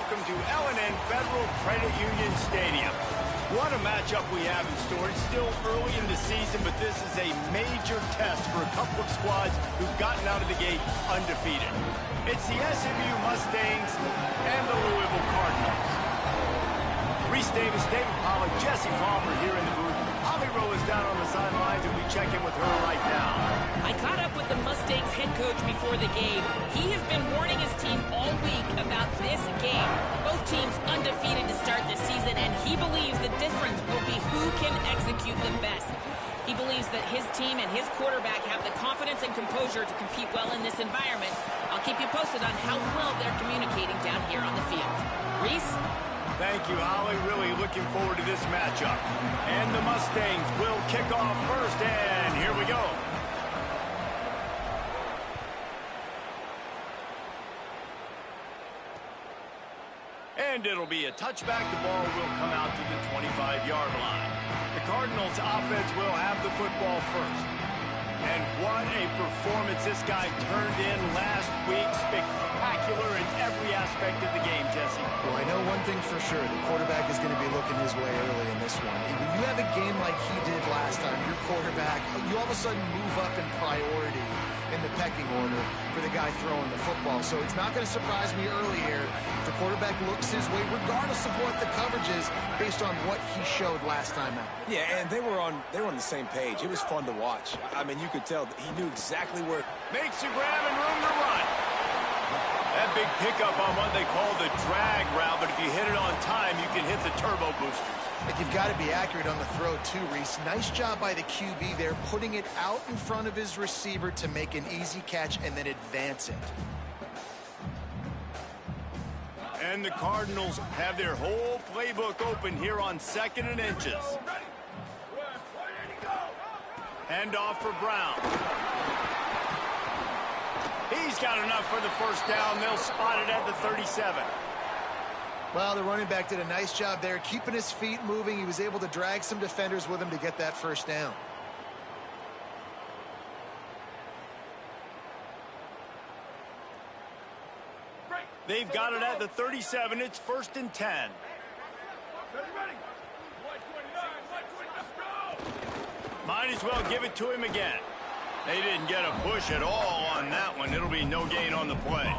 welcome to L&N Federal Credit Union Stadium. What a matchup we have in store. It's still early in the season, but this is a major test for a couple of squads who've gotten out of the gate undefeated. It's the SMU Mustangs and the Louisville Cardinals. Reese Davis, David Pollack, Jesse Palmer here in the booth. Holly Rowe is down on the sidelines, and we check in with her right now. I caught up with the Mustangs head coach before the game. He has been warning his team all week about this game. Both teams undefeated to start the season, and he believes the difference will be who can execute the best. He believes that his team and his quarterback have the confidence and composure to compete well in this environment. I'll keep you posted on how well they're communicating down here on the field. Reese? Thank you, Holly. Really looking forward to this matchup. And the Mustangs will kick off first, and here we go. And it'll be a touchback. The ball will come out to the 25-yard line. The Cardinals offense will have the football first. And what a performance this guy turned in last week. Spectacular in every aspect of the game, Jesse. Well, I know one thing for sure. The quarterback is going to be looking his way early in this one. When you have a game like he did last time, your quarterback, you all of a sudden move up in priority in the pecking order for the guy throwing the football. So it's not going to surprise me early here if the quarterback looks his way, regardless of what the coverage is, based on what he showed last time out. Yeah, and they were on the same page. It was fun to watch. I mean, you could tell that he knew exactly where. Makes the grab and room to run. That big pickup on what they call the drag route, but if you hit it on time, you can hit the turbo boosters. But you've got to be accurate on the throw, too, Reese. Nice job by the QB there, putting it out in front of his receiver to make an easy catch and then advance it. And the Cardinals have their whole playbook open here on 2nd and inches. Hand off for Brown. He's got enough for the first down. They'll spot it at the 37. Well, the running back did a nice job there, keeping his feet moving. He was able to drag some defenders with him to get that first down. They've got it at the 37. It's 1st and 10. Might as well give it to him again. They didn't get a push at all on that one. It'll be no gain on the play.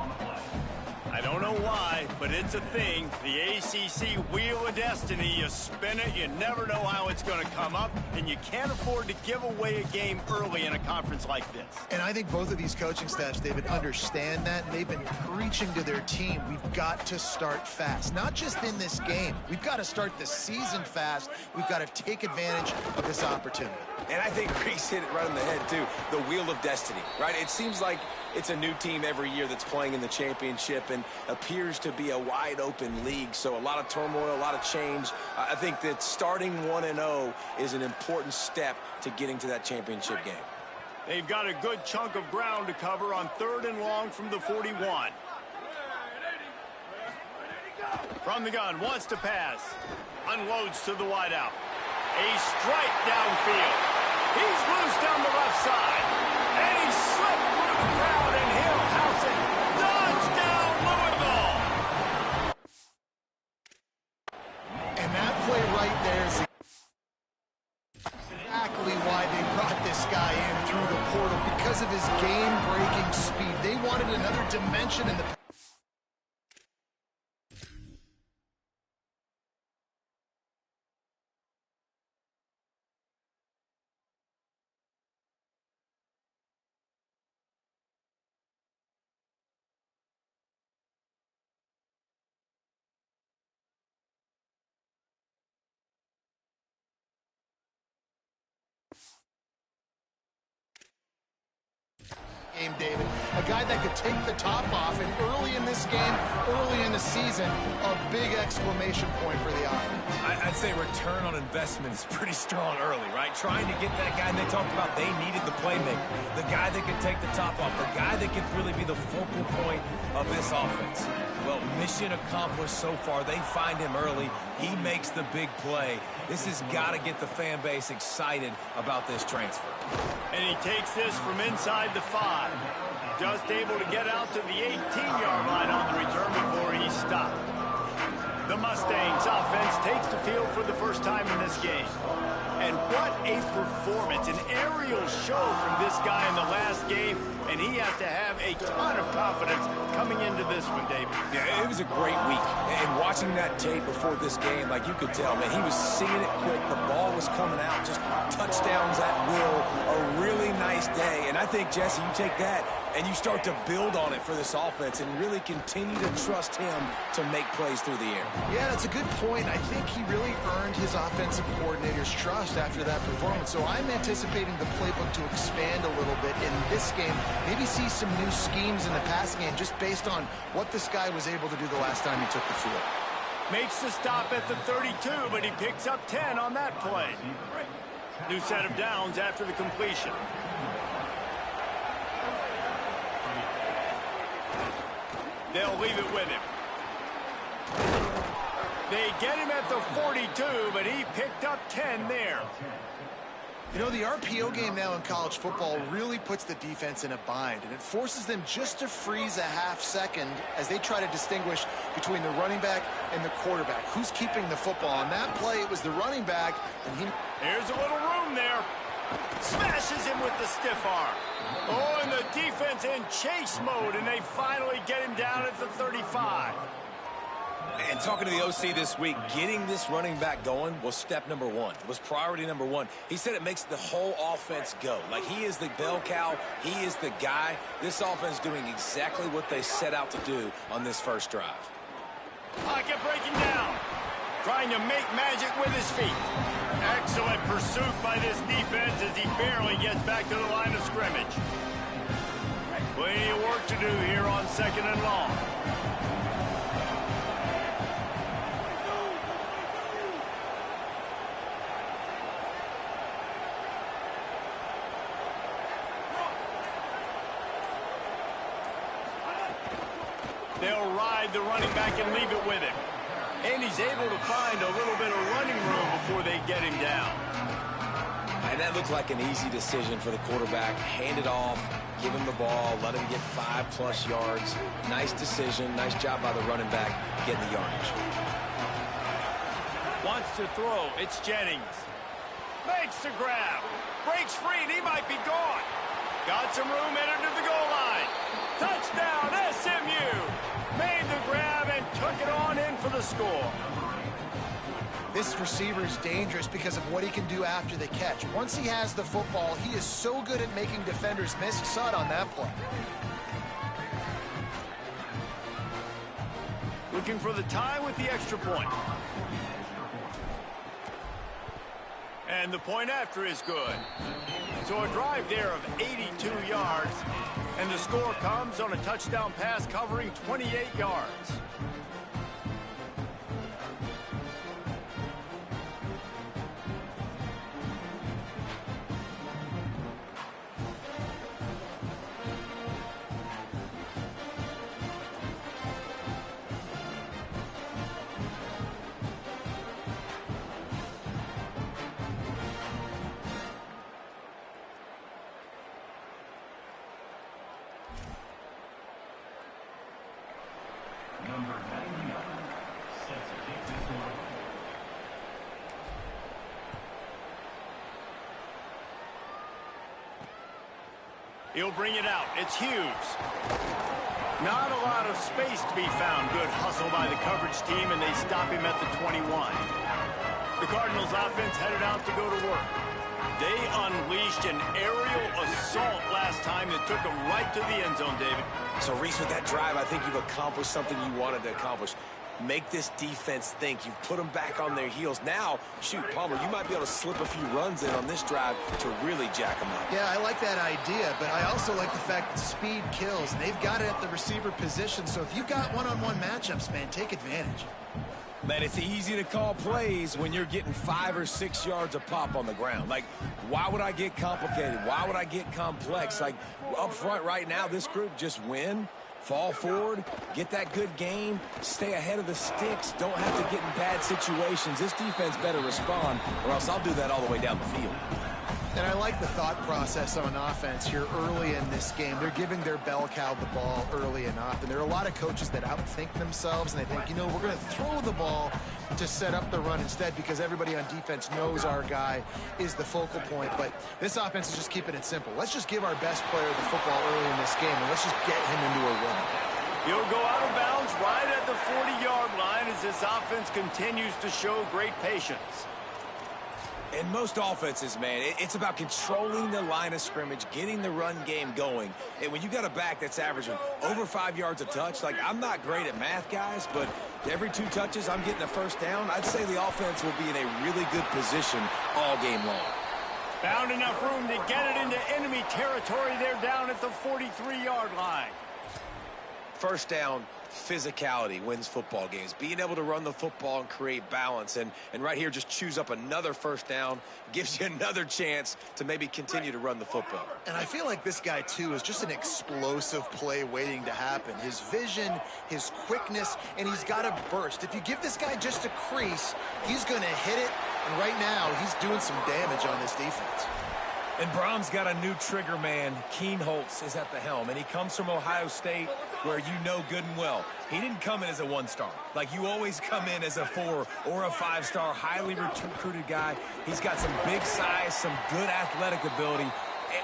I don't know why, but it's a thing. The ACC Wheel of Destiny, you spin it, you never know how it's going to come up, and you can't afford to give away a game early in a conference like this. And I think both of these coaching staffs, David, understand that, and they've been preaching to their team, we've got to start fast. Not just in this game. We've got to start the season fast. We've got to take advantage of this opportunity. And I think Reese hit it right on the head, too. The Wheel of Destiny, right? It seems like it's a new team every year that's playing in the championship and appears to be a wide-open league. So a lot of turmoil, a lot of change. I think that starting 1-0 is an important step to getting to that championship game. They've got a good chunk of ground to cover on 3rd and long from the 41. From the gun, wants to pass. Unloads to the wideout. A strike downfield. He's loose down the left side. And he slipped through the crowd, and he'll house it. Touchdown, Louisville! And that play right there is exactly why they brought this guy in through the portal, because of his game-breaking speed. They wanted another dimension in the game, David. A guy that could take the top off, and early in this game, early in the season, a big exclamation point for the offense. I'd say return on investment is pretty strong early, right? Trying to get that guy, and they talked about they needed the playmaker, the guy that could take the top off, the guy that could really be the focal point of this offense. Well, mission accomplished so far. They find him early. He makes the big play. This has got to get the fan base excited about this transfer. And he takes this from inside the 5. Just able to get out to the 18-yard line on the return before he stopped. The Mustangs offense takes the field for the first time in this game. And what a performance, an aerial show from this guy in the last game, and he has to have a ton of confidence coming into this one, David. Yeah, it was a great week. And watching that tape before this game, like you could tell, man, he was seeing it quick. The ball was coming out, just touchdowns at will. A really nice day. And I think, Jesse, you take that and you start to build on it for this offense and really continue to trust him to make plays through the air. Yeah, that's a good point. I think he really earned his offensive coordinator's trust after that performance. So I'm anticipating the playbook to expand a little bit in this game. Maybe see some new schemes in the pass game just based on what this guy was able to do the last time he took the field. Makes the stop at the 32, but he picks up 10 on that play. New set of downs after the completion. They'll leave it with him. They get him at the 42, but he picked up 10 there. You know, the RPO game now in college football really puts the defense in a bind, and it forces them just to freeze a half second as they try to distinguish between the running back and the quarterback. Who's keeping the football? On that play, it was the running back, and Here's a little room there. Smashes him with the stiff arm. Oh, and the defense in chase mode, and they finally get him down at the 35. And talking to the OC this week, getting this running back going was step number one. It was priority number one. He said it makes the whole offense go. Like, he is the bell cow. He is the guy. This offense doing exactly what they set out to do on this first drive. Pocket breaking down. Trying to make magic with his feet. Excellent pursuit by this defense as he barely gets back to the line of scrimmage. Plenty of work to do here on 2nd and long. They'll ride the running back and leave it with him. And he's able to find a little bit of running room before they get him down. And that looked like an easy decision for the quarterback. Hand it off, give him the ball, let him get 5+ yards. Nice decision. Nice job by the running back getting the yardage. Wants to throw. It's Jennings. Makes the grab. Breaks free, and he might be gone. Got some room, entered to the goal line. Touchdown, SMU. Made the grab and took it on in for the score. This receiver is dangerous because of what he can do after the catch. Once he has the football, he is so good at making defenders miss. You saw it on that play. Looking for the tie with the extra point. And the point after is good. So a drive there of 82 yards. And the score comes on a touchdown pass covering 28 yards. Number 99 set to kick this one. He'll bring it out. It's Hughes. Not a lot of space to be found. Good hustle by the coverage team, and they stop him at the 21. The Cardinals offense headed out to go to work. They unleashed an aerial assault last time that took them right to the end zone, David. So, Reese, with that drive, I think you've accomplished something you wanted to accomplish. Make this defense think. You've put them back on their heels. Now, shoot, Palmer, you might be able to slip a few runs in on this drive to really jack them up. Yeah, I like that idea, but I also like the fact that speed kills. And they've got it at the receiver position, so if you've got one-on-one matchups, man, take advantage. Man, it's easy to call plays when you're getting 5 or 6 yards a pop on the ground. Like, why would I get complicated? Why would I get complex? Like, up front right now, this group just win, fall forward, get that good game, stay ahead of the sticks, don't have to get in bad situations. This defense better respond, or else I'll do that all the way down the field. And I like the thought process on offense here early in this game. They're giving their bell cow the ball early enough. And there are a lot of coaches that outthink themselves, and they think, you know, we're going to throw the ball to set up the run instead because everybody on defense knows our guy is the focal point. But this offense is just keeping it simple. Let's just give our best player the football early in this game, and let's just get him into a run. He'll go out of bounds right at the 40-yard line as this offense continues to show great patience. In most offenses, man, it's about controlling the line of scrimmage, getting the run game going. And when you got a back that's averaging over 5 yards a touch, like, I'm not great at math, guys, but every 2 touches I'm getting a first down, I'd say the offense will be in a really good position all game long. Found enough room to get it into enemy territory. They're down at the 43-yard line. First down, physicality wins football games. Being able to run the football and create balance. And right here, just choose up another first down. Gives you another chance to maybe continue to run the football. And I feel like this guy, too, is just an explosive play waiting to happen. His vision, his quickness, and he's got a burst. If you give this guy just a crease, he's going to hit it. And right now, he's doing some damage on this defense. And Brom's got a new trigger man. Keen Holtz is at the helm, and he comes from Ohio State, where you know good and well. He didn't come in as a 1-star. Like, you always come in as a 4 or a 5-star, highly recruited guy. He's got some big size, some good athletic ability.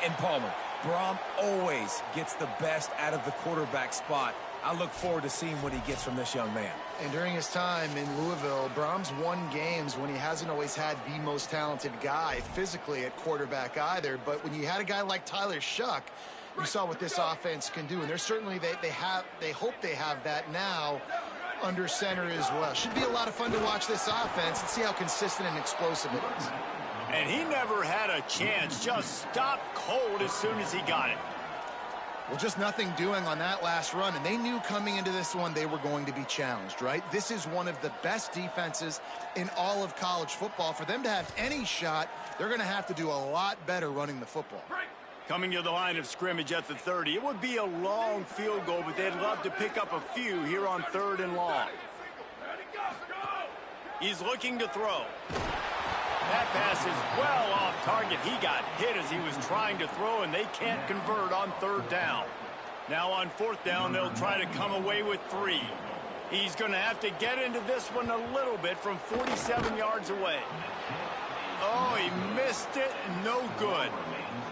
And Palmer, Brom always gets the best out of the quarterback spot. I look forward to seeing what he gets from this young man. And during his time in Louisville, Brom's won games when he hasn't always had the most talented guy physically at quarterback either. But when you had a guy like Tyler Shuck, you saw what this offense can do. And they're certainly, they hope they have that now under center as well. Should be a lot of fun to watch this offense and see how consistent and explosive it is. And he never had a chance. Just stopped cold as soon as he got it. Well, just nothing doing on that last run, and they knew coming into this one they were going to be challenged, right? This is one of the best defenses in all of college football. For them to have any shot, they're going to have to do a lot better running the football. Coming to the line of scrimmage at the 30. It would be a long field goal, but they'd love to pick up a few here on 3rd and long. He's looking to throw. That pass is well off target. He got hit as he was trying to throw, and they can't convert on 3rd down. Now on 4th down, they'll try to come away with 3. He's going to have to get into this one a little bit from 47 yards away. Oh, he missed it. No good.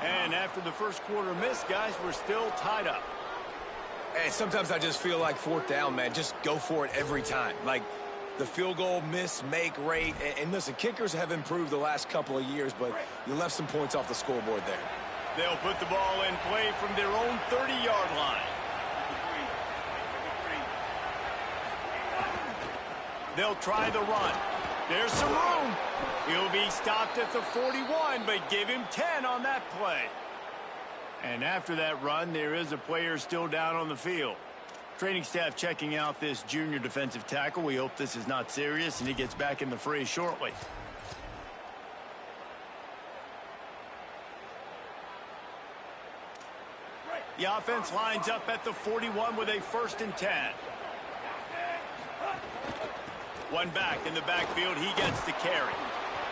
And after the first quarter miss, guys, we're still tied up. Hey, sometimes I just feel like 4th down, man, just go for it every time. Like, the field goal miss, make rate. And listen, kickers have improved the last couple of years, but you left some points off the scoreboard there. They'll put the ball in play from their own 30-yard line. They'll try the run. There's some room. He'll be stopped at the 41, but give him 10 on that play. And after that run, there is a player still down on the field. Training staff checking out this junior defensive tackle. We hope this is not serious and he gets back in the fray shortly. The offense lines up at the 41 with a 1st and 10. One back in the backfield. He gets the carry.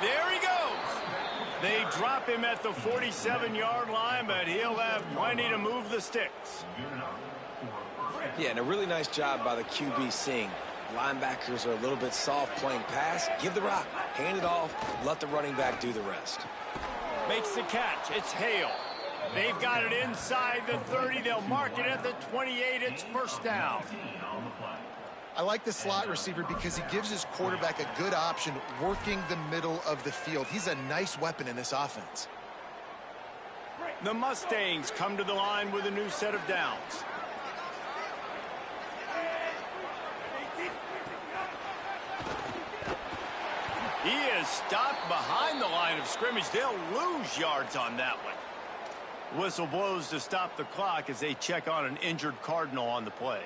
There he goes. They drop him at the 47-yard line, but he'll have plenty to move the sticks. Yeah, and a really nice job by the QB seeing. Linebackers are a little bit soft playing pass. Give the rock, hand it off, let the running back do the rest. Makes the catch. It's Hale. They've got it inside the 30. They'll mark it at the 28. It's 1st down. I like the slot receiver because he gives his quarterback a good option working the middle of the field. He's a nice weapon in this offense. The Mustangs come to the line with a new set of downs. He is stopped behind the line of scrimmage. They'll lose yards on that one. Whistle blows to stop the clock as they check on an injured Cardinal on the play.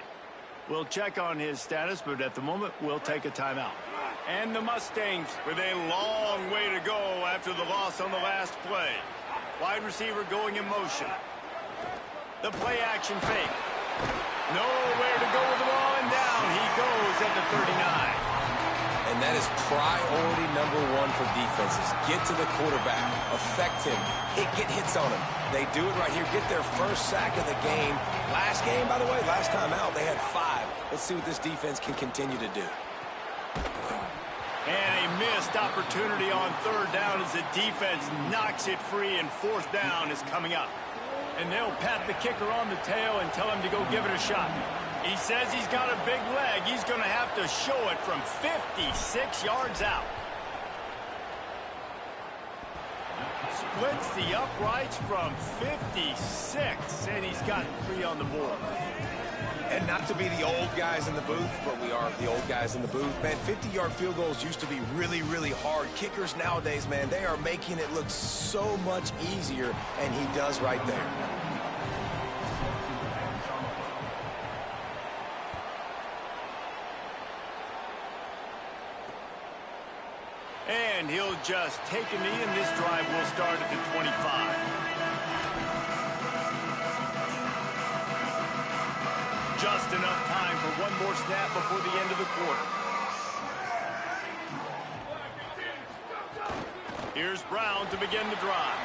We'll check on his status, but at the moment, we'll take a timeout. And the Mustangs with a long way to go after the loss on the last play. Wide receiver going in motion. The play action fake. Nowhere to go with the ball, and down he goes at the 39. And that is priority number one for defenses. Get to the quarterback, affect him, get hits on him. They do it right here. Get their first sack of the game. Last game, by the way, last time out, they had 5. Let's see what this defense can continue to do. And a missed opportunity on third down as the defense knocks it free, and fourth down is coming up. And they'll pat the kicker on the tail and tell him to go give it a shot. He says he's got a big leg. He's going to have to show it from 56 yards out. Splits the uprights from 56, and he's got 3 on the board. And not to be the old guys in the booth, but we are the old guys in the booth. Man, 50-yard field goals used to be really, really hard. Kickers nowadays, man, they are making it look so much easier, and he does right there. And he'll just take a knee, and this drive will start at the 25. Just enough time for one more snap before the end of the quarter. Here's Brown to begin the drive.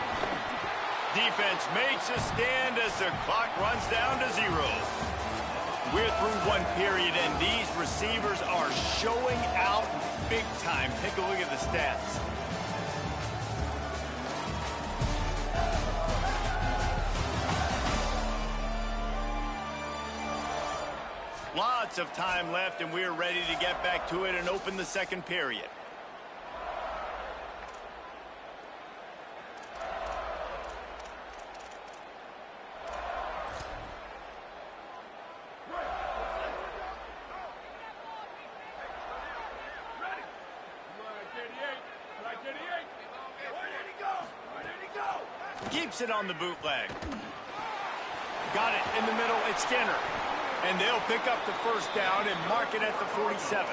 Defense makes a stand as the clock runs down to 0. We're through one period, and these receivers are showing out big time. Take a look at the stats. Lots of time left, and we're ready to get back to it and open the second period. Keeps it on the bootleg. Got it in the middle. It's Skinner. And they'll pick up the first down and mark it at the 47.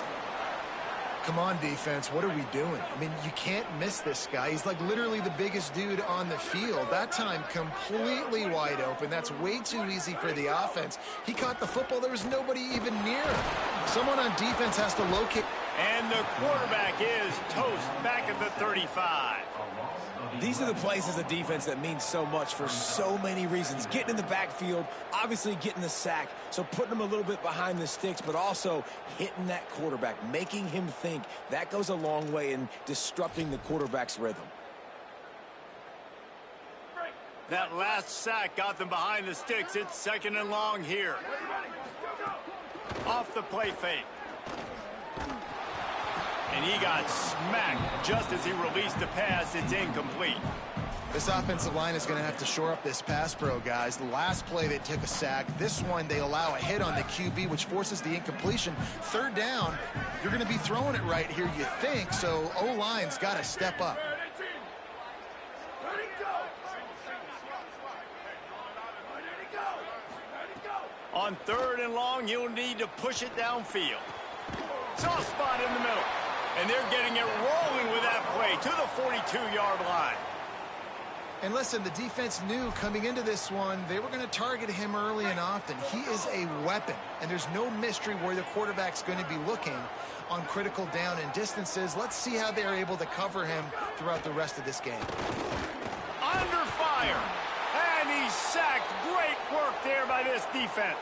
Come on, defense. What are we doing? I mean, you can't miss this guy. He's like literally the biggest dude on the field. That time completely wide open. That's way too easy for the offense. He caught the football. There was nobody even near him. Someone on defense has to locate. And the quarterback is toast back at the 35. These are the plays as a defense that mean so much for so many reasons. Getting in the backfield, obviously getting the sack, so putting them a little bit behind the sticks, but also hitting that quarterback, making him think. That goes a long way in disrupting the quarterback's rhythm. That last sack got them behind the sticks. It's second and long here. Off the play fake. And he got smacked just as he released the pass. It's incomplete. This offensive line is going to have to shore up this pass pro, guys. The last play they took a sack. This one they allow a hit on the QB, which forces the incompletion. Third down, you're going to be throwing it right here, you think. So O-line's got to step up. On third and long, you'll need to push it downfield. Soft spot in the middle. And they're getting it rolling with that play to the 42-yard line. And listen, the defense knew coming into this one, they were going to target him early and often. He is a weapon, and there's no mystery where the quarterback's going to be looking on critical down and distances. Let's see how they're able to cover him throughout the rest of this game. Under fire, and he's sacked. Great work there by this defense.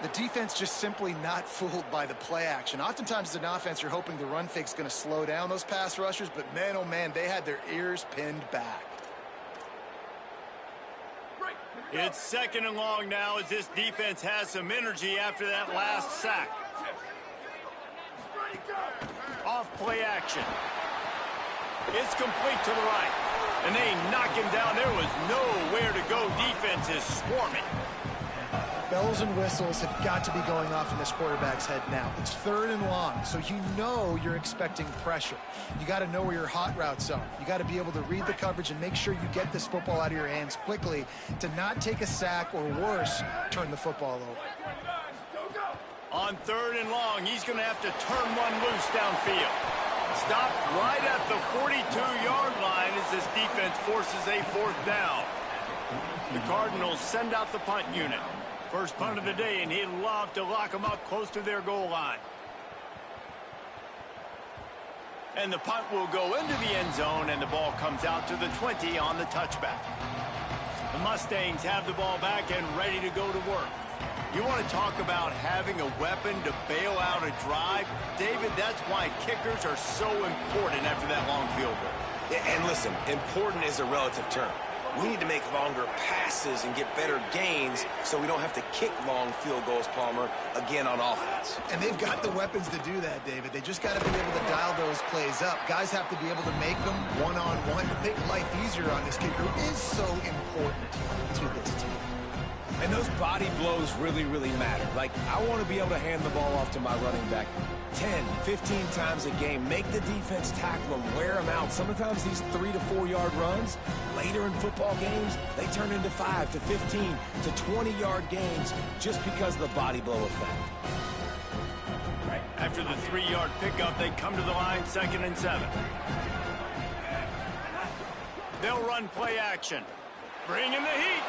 The defense just simply not fooled by the play action. Oftentimes as an offense, you're hoping the run fake's going to slow down those pass rushers, but man, oh man, they had their ears pinned back. It's second and long now as this defense has some energy after that last sack. Off play action. It's complete to the right. And they knock him down. There was nowhere to go. Defense is swarming. Bells and whistles have got to be going off in this quarterback's head now. It's third and long, so you know you're expecting pressure. You got to know where your hot routes are. You got to be able to read the coverage and make sure you get this football out of your hands quickly to not take a sack or worse, turn the football over. On third and long, he's going to have to turn one loose downfield. Stopped right at the 42-yard line as this defense forces a fourth down. The Cardinals send out the punt unit. First punt of the day, and he'd love to lock them up close to their goal line. And the punt will go into the end zone, and the ball comes out to the 20 on the touchback. The Mustangs have the ball back and ready to go to work. You want to talk about having a weapon to bail out a drive? David, that's why kickers are so important after that long field goal. And listen, important is a relative term. We need to make longer passes and get better gains so we don't have to kick long field goals, Palmer, again on offense. And they've got the weapons to do that, David. They just got to be able to dial those plays up. Guys have to be able to make them one-on-one to make life easier on this kicker, who is so important to this team. And those body blows really, really matter. Like, I want to be able to hand the ball off to my running back 10, 15 times a game. Make the defense tackle them, wear them out. Sometimes these 3 to 4 yard runs, later in football games, they turn into 5 to 15 to 20 yard gains just because of the body blow effect. Right. After the 3 yard pickup, they come to the line, 2nd and 7. They'll run play action. Bring in the heat.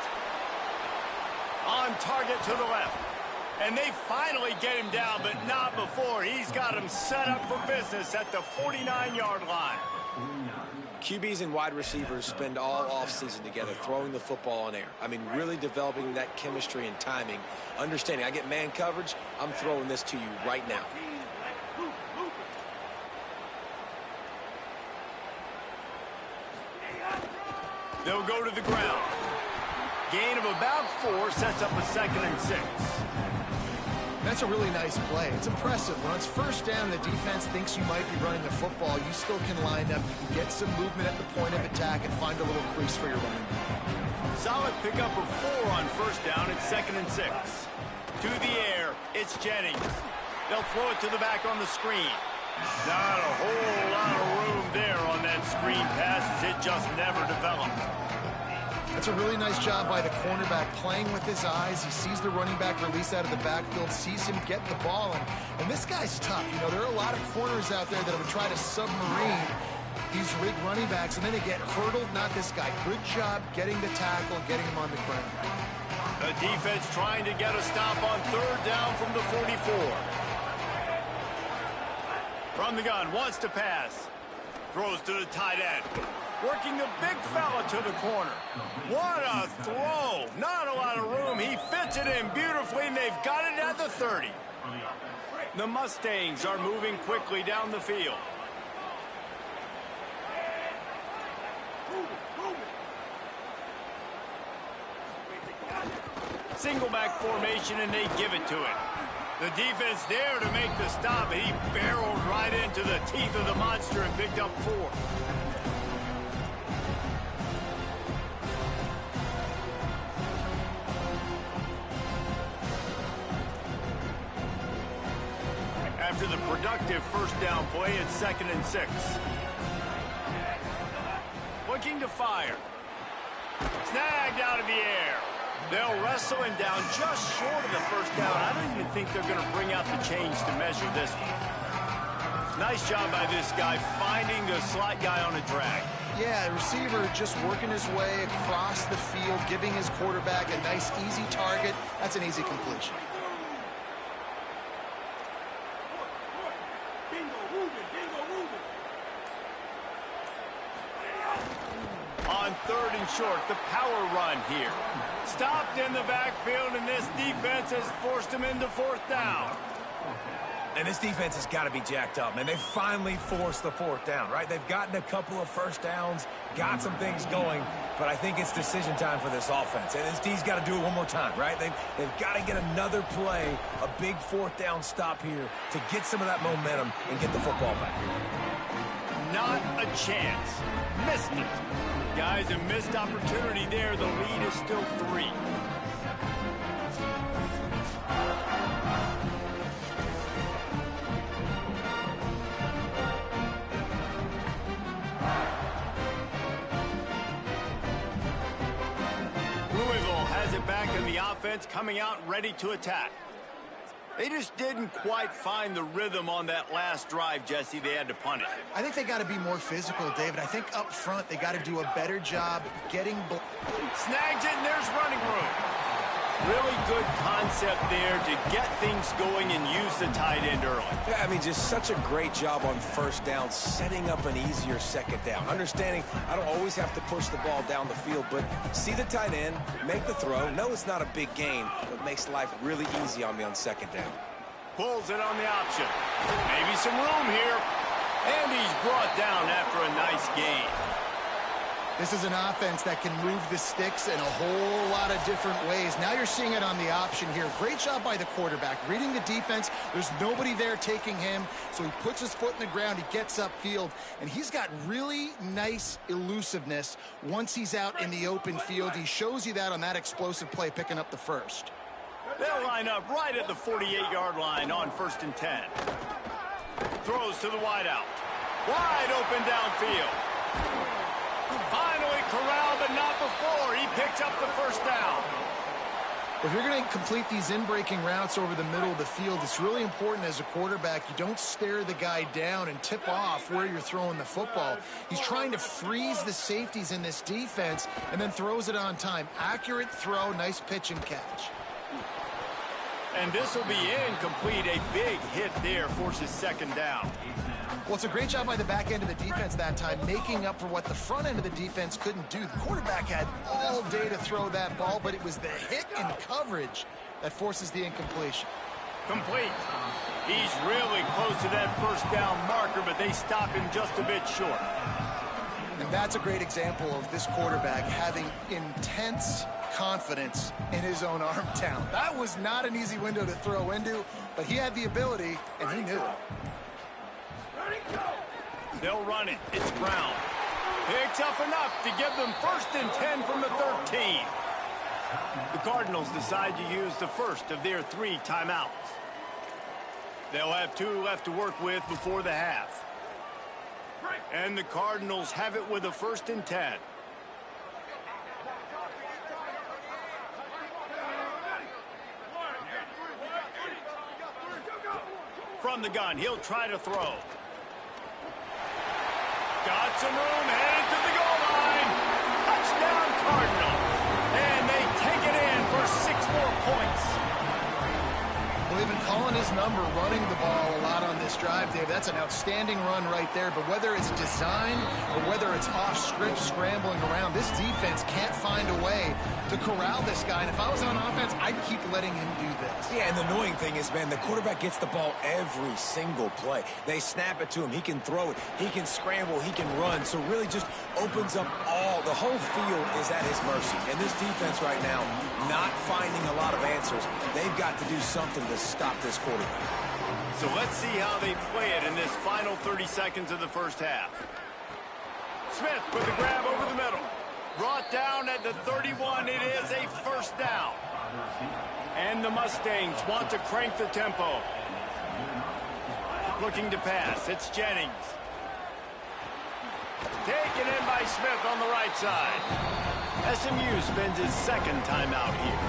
On target to the left. And they finally get him down, but not before. He's got him set up for business at the 49-yard line. QBs and wide receivers spend all offseason together throwing the football in air. I mean, really developing that chemistry and timing. Understanding, I get man coverage, I'm throwing this to you right now. They'll go to the ground. Gain of about 4 sets up a 2nd and 6. That's a really nice play. It's impressive. When it's first down, the defense thinks you might be running the football. You still can line up. You can get some movement at the point of attack and find a little crease for your running back. Solid pickup of 4 on first down. It's 2nd and 6. To the air, it's Jennings. They'll throw it to the back on the screen. Not a whole lot of room there on that screen pass, as it just never developed. That's a really nice job by the cornerback, playing with his eyes. He sees the running back release out of the backfield, sees him get the ball, and this guy's tough. You know, there are a lot of corners out there that would try to submarine these big running backs, and then they get hurdled. Not this guy. Good job getting the tackle, getting him on the ground. The defense trying to get a stop on 3rd down from the 44. From the gun, wants to pass. Throws to the tight end. Working the big fella to the corner. What a throw. Not a lot of room. He fits it in beautifully, and they've got it at the 30. The Mustangs are moving quickly down the field. Single back formation, and they give it to it. The defense there to make the stop. He barreled right into the teeth of the monster and picked up 4. After the productive first down play, it's 2nd and 6. Looking to fire. Snagged out of the air. They'll wrestle him down just short of the first down. I don't even think they're going to bring out the chains to measure this one. Nice job by this guy finding the slot guy on a drag. Yeah, the receiver just working his way across the field, giving his quarterback a nice, easy target. That's an easy completion. On 3rd and short, the power run here. Stopped in the backfield, and this defense has forced him into 4th down. And this defense has got to be jacked up, man. They finally forced the 4th down, right? They've gotten a couple of first downs, got some things going, but I think it's decision time for this offense. And this D's got to do it one more time, right? They've got to get another play, a big 4th down stop here to get some of that momentum and get the football back. Not a chance. Missed it. Guys, a missed opportunity there. The lead is still 3. Louisville has it back in the offense, coming out ready to attack. They just didn't quite find the rhythm on that last drive, Jesse. They had to punt it. I think they got to be more physical, David. I think up front they got to do a better job getting... Snags it, and there's running room. Really good concept there to get things going and use the tight end early. Yeah, I mean, just such a great job on first down, setting up an easier second down. Understanding I don't always have to push the ball down the field, but see the tight end, make the throw. No, it's not a big gain, but makes life really easy on me on second down. Pulls it on the option. Maybe some room here. And he's brought down after a nice gain. This is an offense that can move the sticks in a whole lot of different ways. Now you're seeing it on the option here. Great job by the quarterback. Reading the defense, there's nobody there taking him, so he puts his foot in the ground, he gets upfield, and he's got really nice elusiveness once he's out in the open field. He shows you that on that explosive play, picking up the first. They'll line up right at the 48-yard line on 1st and 10. Throws to the wideout. Wide open downfield. Finally corralled, but not before. He picks up the first down. If you're going to complete these in-breaking routes over the middle of the field, it's really important as a quarterback you don't stare the guy down and tip off where you're throwing the football. He's trying to freeze the safeties in this defense and then throws it on time. Accurate throw, nice pitch and catch. And this will be incomplete. A big hit there forces second down. Well, it's a great job by the back end of the defense that time, making up for what the front end of the defense couldn't do. The quarterback had all day to throw that ball, but it was the hit and coverage that forces the incompletion. Complete. He's really close to that first down marker, but they stop him just a bit short. And that's a great example of this quarterback having intense confidence in his own arm talent. That was not an easy window to throw into, but he had the ability, and he knew it. They'll run it. It's Brown. Picks up enough to give them 1st and 10 from the 13. The Cardinals decide to use the first of their 3 timeouts. They'll have 2 left to work with before the half. And the Cardinals have it with a 1st and 10. From the gun, he'll try to throw. Got some room, headed to the goal line. Touchdown, Cardinals. And they take it in for 6 more points. Well, they've been calling his number, running the ball a lot on this drive, Dave. That's an outstanding run right there. But whether it's designed or whether it's off script, scrambling around, this defense can't find a way to corral this guy. And if I was on offense, I'd keep letting him do this. Yeah, and the annoying thing is, man, the quarterback gets the ball every single play. They snap it to him. He can throw it. He can scramble. He can run. So really just opens up the whole field is at his mercy. And this defense right now, not finding a lot of answers. They've got to do something to stop this quarterback. So let's see how they play it in this final 30 seconds of the first half. Smith with the grab over the middle. Brought down at the 31. It is a 1st down. And the Mustangs want to crank the tempo. Looking to pass. It's Jennings. Taken in by Smith on the right side. SMU spends his 2nd timeout here.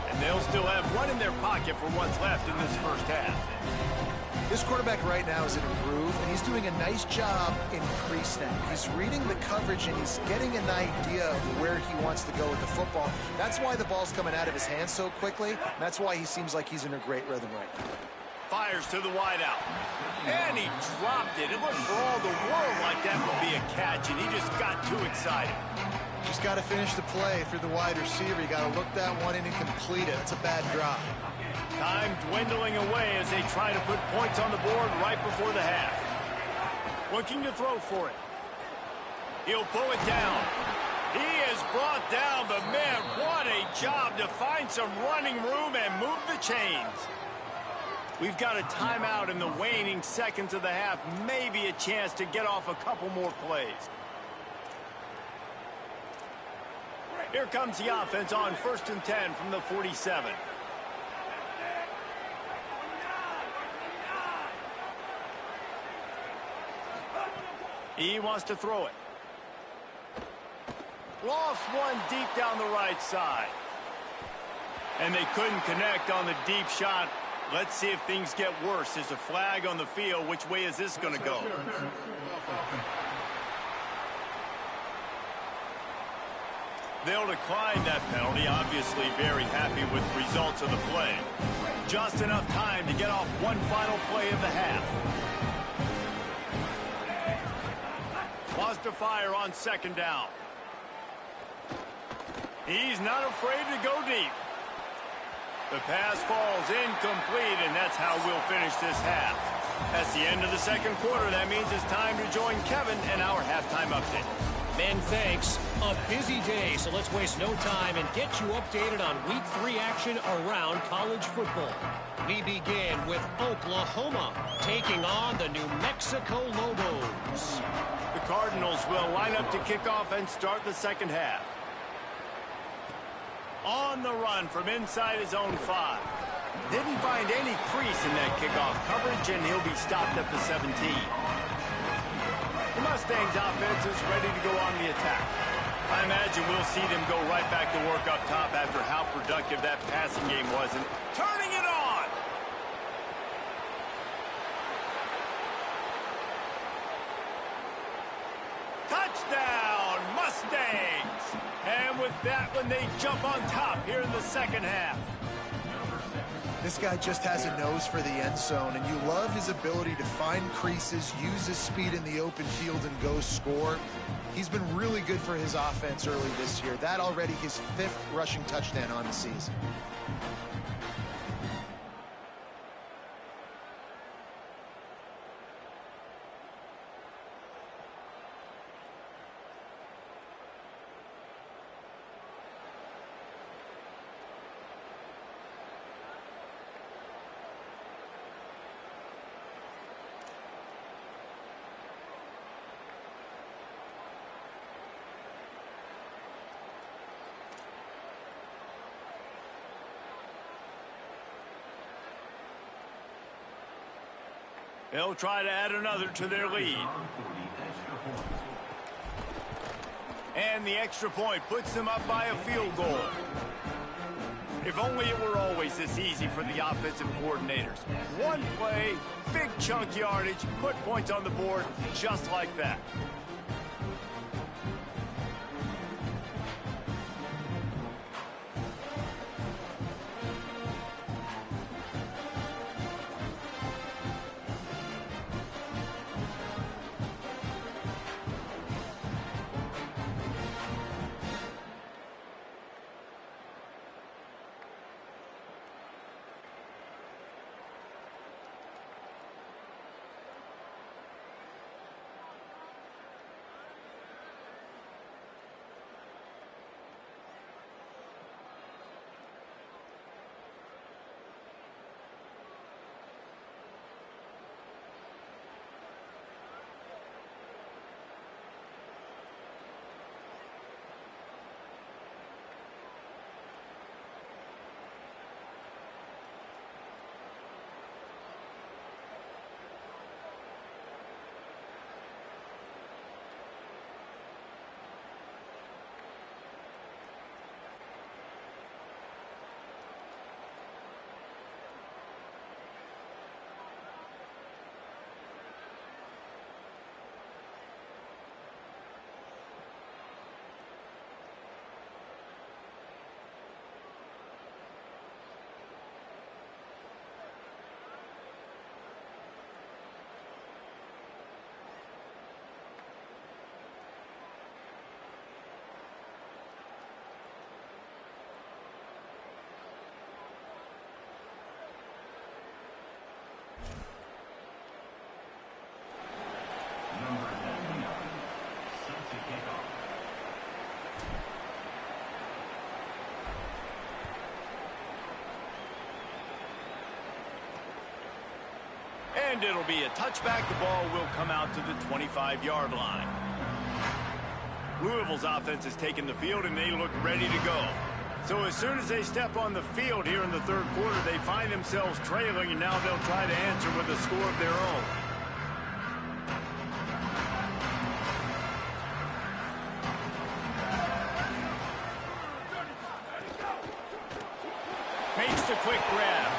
And they'll still have 1 in their pocket for what's left in this first half. This quarterback right now is in a groove, and he's doing a nice job in pre-snap. He's reading the coverage, and he's getting an idea of where he wants to go with the football. That's why the ball's coming out of his hands so quickly. That's why he seems like he's in a great rhythm right now. Fires to the wideout. And he dropped it. It looked for all the world like that would be a catch, and he just got too excited. Just got to finish the play for the wide receiver. You got to look that one in and complete it. It's a bad drop. Time dwindling away as they try to put points on the board right before the half. Looking to throw for it. He'll pull it down. He is brought down, but man, what a job to find some running room and move the chains. We've got a timeout in the waning seconds of the half. Maybe a chance to get off a couple more plays. Here comes the offense on 1st and 10 from the 47. He wants to throw it. Lost one deep down the right side. And they couldn't connect on the deep shot. Let's see if things get worse. There's a flag on the field. Which way is this going to go? They'll decline that penalty, obviously very happy with the results of the play. Just enough time to get off one final play of the half. Wants to fire on second down. He's not afraid to go deep. The pass falls incomplete, and that's how we'll finish this half. That's the end of the second quarter. That means it's time to join Kevin and our halftime update. Men, thanks. A busy day, so let's waste no time and get you updated on Week 3 action around college football. We begin with Oklahoma taking on the New Mexico Lobos. The Cardinals will line up to kick off and start the second half. On the run from inside his own 5. Didn't find any crease in that kickoff coverage, and he'll be stopped at the 17. The Mustangs offense is ready to go on the attack. I imagine we'll see them go right back to work up top after how productive that passing game was. And turning it on! Touchdown, Mustangs! And with that one, they jump on top here in the second half. This guy just has a nose for the end zone, and you love his ability to find creases, use his speed in the open field, and go score. He's been really good for his offense early this year. That already his 5th rushing touchdown on the season. They'll try to add another to their lead. And the extra point puts them up by a field goal. If only it were always this easy for the offensive coordinators. One play, big chunk yardage, put points on the board just like that. And it'll be a touchback. The ball will come out to the 25-yard line. Louisville's offense has taken the field, and they look ready to go. So as soon as they step on the field here in the third quarter, they find themselves trailing, and now they'll try to answer with a score of their own. Makes the quick grab.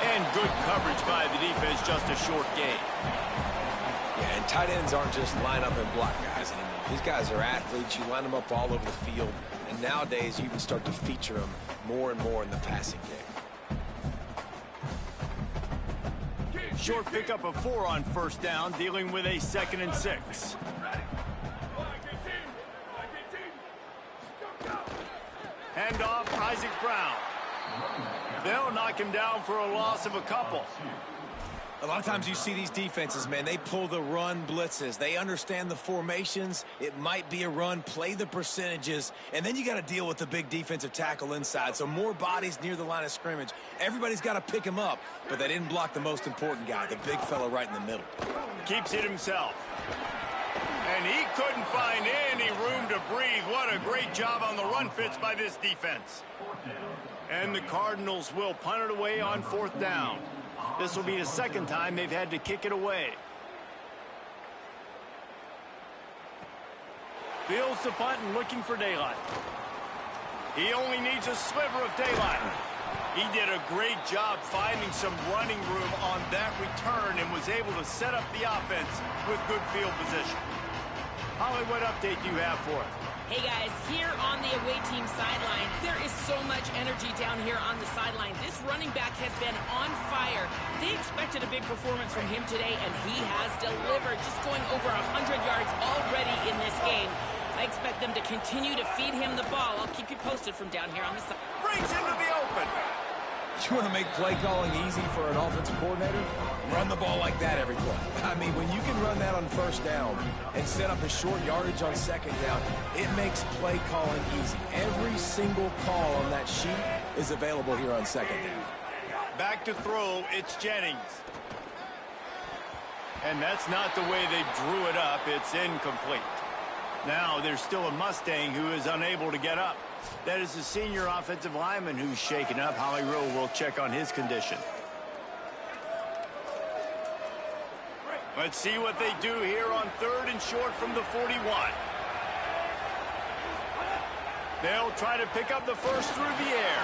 And good coverage by the defense, just a short gain. Yeah, and tight ends aren't just line up and block guys anymore. These guys are athletes. You line them up all over the field. And nowadays, you can start to feature them more and more in the passing game. Short pickup of 4 on first down, dealing with a 2nd and 6. Hand off, Isaac Brown. They'll knock him down for a loss of a couple. A lot of times you see these defenses, man, they pull the run blitzes. They understand the formations. It might be a run, play the percentages, and then you got to deal with the big defensive tackle inside. So more bodies near the line of scrimmage. Everybody's got to pick him up, but they didn't block the most important guy, the big fella right in the middle. Keeps it himself. And he couldn't find any room to breathe. What a great job on the run fits by this defense. And the Cardinals will punt it away on 4th down. This will be the 2nd time they've had to kick it away. Fields the punt and looking for daylight. He only needs a sliver of daylight. He did a great job finding some running room on that return and was able to set up the offense with good field position. Holly, what update do you have for us? Hey guys, here on the away team sideline, there is so much energy down here on the sideline. This running back has been on fire. They expected a big performance from him today, and he has delivered, just going over 100 yards already in this game. I expect them to continue to feed him the ball. I'll keep you posted from down here on the side. Brings into the open. You want to make play calling easy for an offensive coordinator? Run the ball like that every play. I mean, when you can run that on first down and set up a short yardage on 2nd down, it makes play calling easy. Every single call on that sheet is available here on 2nd down. Back to throw, it's Jennings. And that's not the way they drew it up. It's incomplete. Now there's still a Mustang who is unable to get up. That is the senior offensive lineman who's shaken up. Holly Rowe will check on his condition. Let's see what they do here on 3rd and short from the 41. They'll try to pick up the first through the air.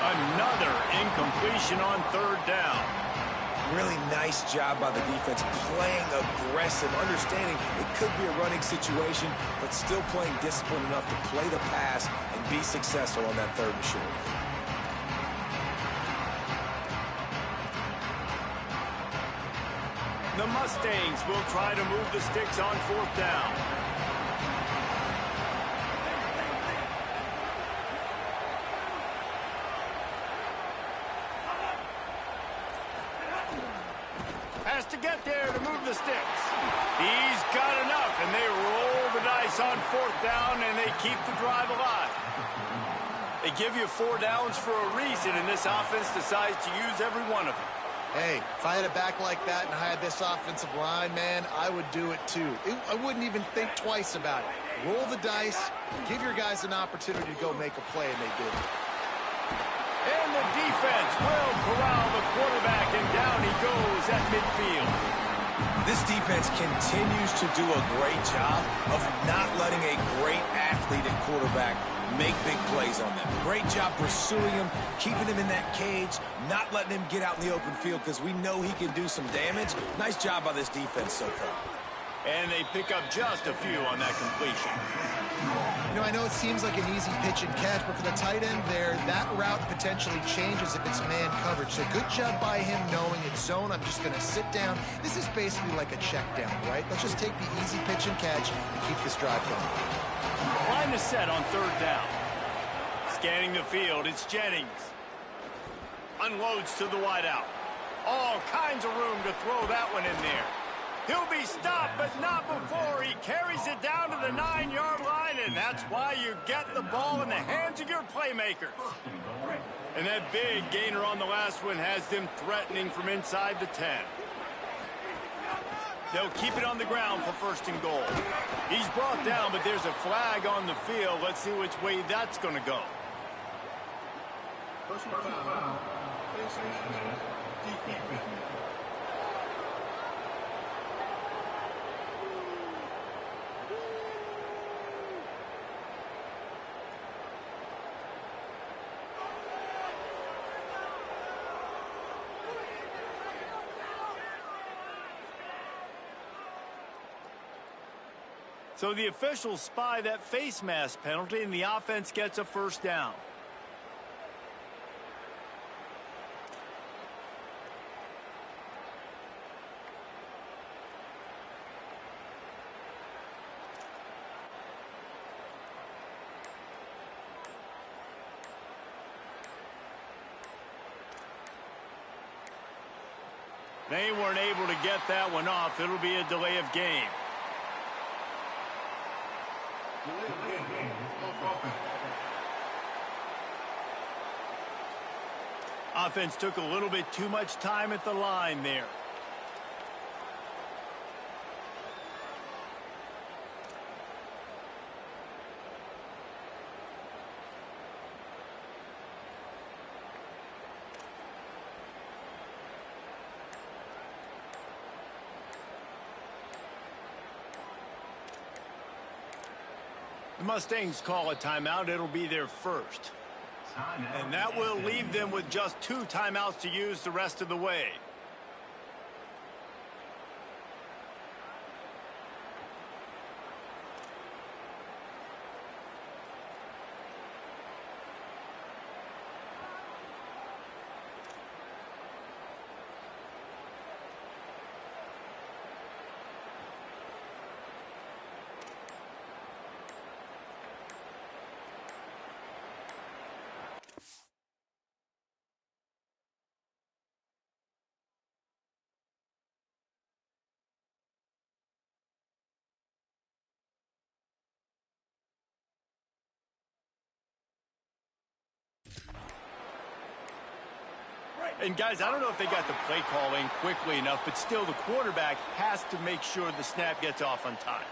Another incompletion on 3rd down. Really nice job by the defense, playing aggressive, understanding it could be a running situation, but still playing disciplined enough to play the pass and be successful on that 3rd and short. The Mustangs will try to move the sticks on 4th down. Has to get there to move the sticks. He's got enough, and they roll the dice on 4th down, and they keep the drive alive. They give you 4 downs for a reason, and this offense decides to use every one of them. Hey, if I had a back like that and I had this offensive line, man, I would do it too. I wouldn't even think twice about it. Roll the dice, give your guys an opportunity to go make a play, and they did. And the defense will corral the quarterback, and down he goes at midfield. This defense continues to do a great job of not letting a great athlete at quarterback make big plays on them. Great job pursuing him, keeping him in that cage, not letting him get out in the open field because we know he can do some damage. Nice job by this defense so far. And they pick up just a few on that completion. You know, I know it seems like an easy pitch and catch, but for the tight end there, that route potentially changes if it's man coverage. So good job by him knowing it's zone. I'm just going to sit down. This is basically like a check down, right? Let's just take the easy pitch and catch and keep this drive going. Line is set on 3rd down. Scanning the field, it's Jennings. Unloads to the wideout. All kinds of room to throw that one in there. He'll be stopped, but not before he carries it down to the 9-yard line, and that's why you get the ball in the hands of your playmakers. And that big gainer on the last one has them threatening from inside the 10. They'll keep it on the ground for 1st and goal. He's brought down, but there's a flag on the field. Let's see which way that's going to go. Personal foul. Defense. So the officials spy that face mask penalty, and the offense gets a first down. They weren't able to get that one off. It'll be a delay of game. Offense took a little bit too much time at the line there. The Mustangs call a timeout. It'll be their first. And that will leave them with just 2 timeouts to use the rest of the way. And guys, I don't know if they got the play call in quickly enough, but still the quarterback has to make sure the snap gets off on time.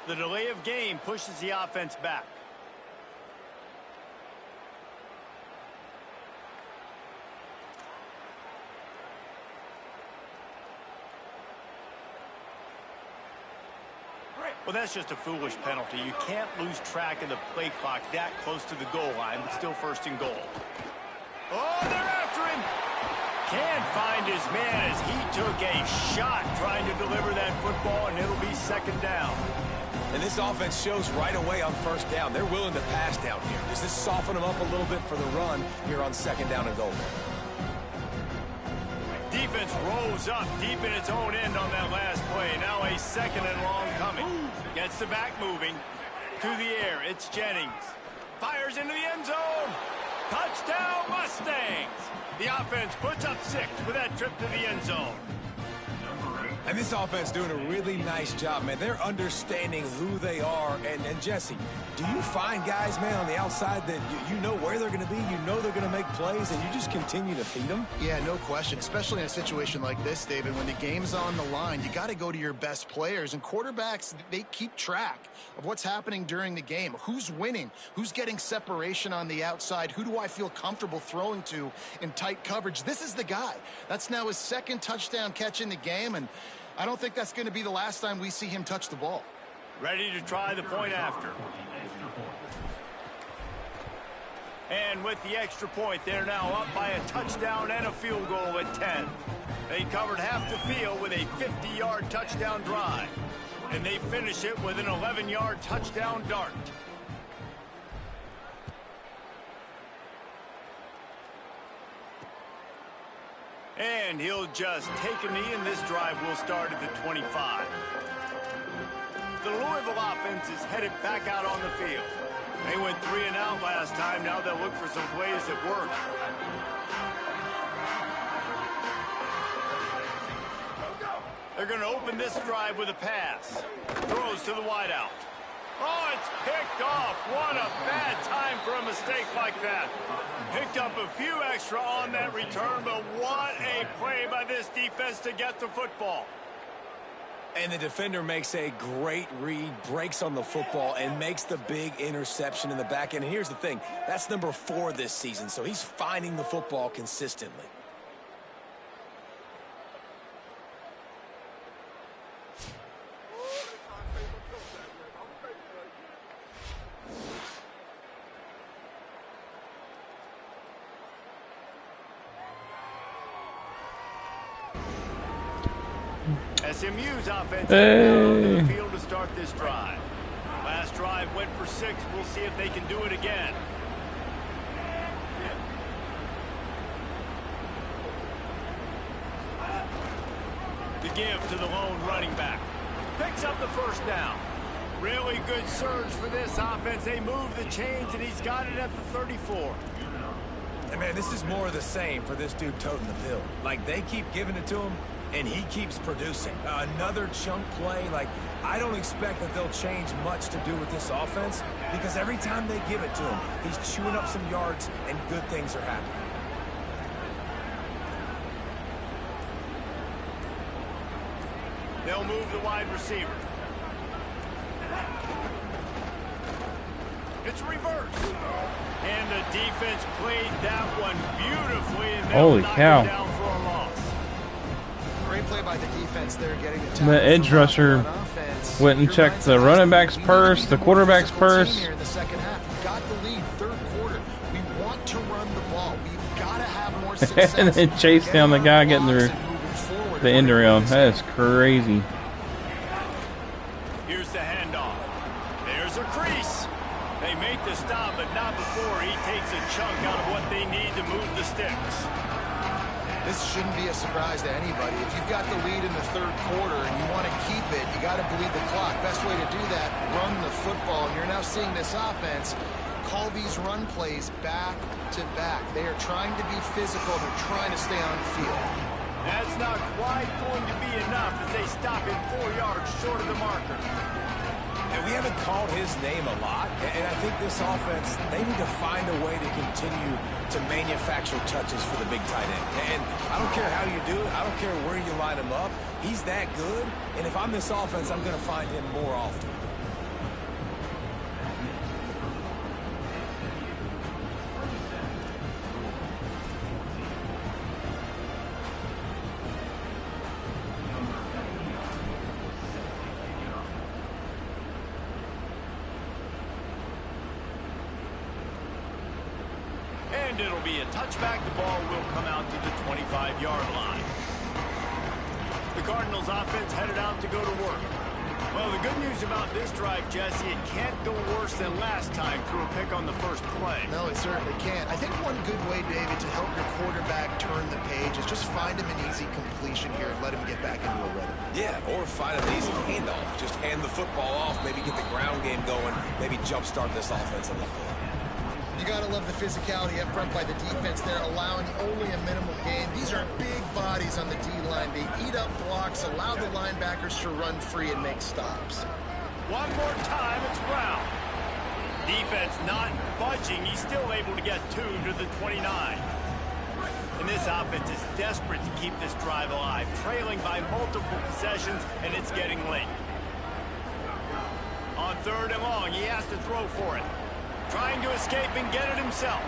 The delay of game pushes the offense back. Well, that's just a foolish penalty. You can't lose track of the play clock that close to the goal line, but still first and goal. Oh, they're after him. Can't find his man as he took a shot trying to deliver that football, and it'll be second down. And this offense shows right away on first down. They're willing to pass down here. Does this soften them up a little bit for the run here on second down and goal? Defense rolls up deep in its own end on that last play. Now a second and long coming. Gets the back moving. To the air, it's Jennings. Fires into the end zone. Touchdown, Mustangs. The offense puts up 6 with that trip to the end zone. And this offense doing a really nice job, man. They're understanding who they are. And Jesse, do you find guys, man, on the outside that you know where they're going to be, you know they're going to make plays, and you just continue to feed them? Yeah, no question, especially in a situation like this, David. When the game's on the line, you got to go to your best players. And quarterbacks, they keep track of what's happening during the game. Who's winning? Who's getting separation on the outside? Who do I feel comfortable throwing to in tight coverage? This is the guy. That's now his 2nd touchdown catch in the game, and I don't think that's going to be the last time we see him touch the ball. Ready to try the point after. And with the extra point, they're now up by a touchdown and a field goal at 10. They covered half the field with a 50-yard touchdown drive. And they finish it with an 11-yard touchdown dart. And he'll just take a knee, and this drive will start at the 25. The Louisville offense is headed back out on the field. They went 3 and out last time. Now they'll look for some plays that work. They're going to open this drive with a pass. Throws to the wideout. Oh, it's picked off. What a bad time for a mistake like that. Picked up a few extra on that return, but what a play by this defense to get the football. And the defender makes a great read, breaks on the football, and makes the big interception in the back end. And here's the thing, that's number 4 this season, so he's finding the football consistently. SMU's offense heading out on the field to start this drive. Last drive went for 6. We'll see if they can do it again. To give to the lone running back. Picks up the first down. Really good surge for this offense. They move the chains, and he's got it at the 34. And man, this is more of the same for this dude toting the bill. Like, they keep giving it to him, and he keeps producing. Another chunk play. Like, I don't expect that they'll change much to do with this offense, because every time they give it to him, he's chewing up some yards, and good things are happening. They'll move the wide receiver. It's reversed. And the defense played that one beautifully. And holy cow. Down for a loss. Great play by the defense there, getting the tackle. The edge rusher went and checked the running back's purse, the quarterback's purse. In the second half, you got the lead, third quarter. We want to run the ball. We've got to have more success. And then chase down the guy getting the end around. That is crazy. Here's the handoff. There's a crease. They make the stop, but not before he takes a chunk out of what they need to move the sticks. This shouldn't be a surprise to anybody. If you've got the lead in the third quarter and you want to keep it, you got to bleed the clock. Best way to do that, run the football. And you're now seeing this offense call these run plays back to back. They are trying to be physical. They're trying to stay on the field. That's not quite going to be enough as they stop him 4 yards short of the marker. And we haven't called his name a lot, and I think this offense, they need to find a way to continue to manufacture touches for the big tight end. And I don't care how you do it. I don't care where you line him up. He's that good, and if I'm this offense, I'm going to find him more often. And it'll be a touchback. The ball will come out to the 25-yard line. The Cardinals offense headed out to go to work. Well, the good news about this drive, Jesse, it can't go worse than last time through a pick on the first play. No, it certainly can't. I think one good way, David, to help your quarterback turn the page is just find him an easy completion here and let him get back into a rhythm. Yeah, or find an easy handoff. Just hand the football off, maybe get the ground game going, maybe jumpstart this offense a little bit. You got to love the physicality up front by the defense there, allowing only a minimal gain. These are big bodies on the D-line. They eat up blocks, allow the linebackers to run free and make stops. One more time, it's Brown. Defense not budging. He's still able to get 2 to the 29. And this offense is desperate to keep this drive alive, trailing by multiple possessions, and it's getting late. On 3rd and long, he has to throw for it. Trying to escape and get it himself.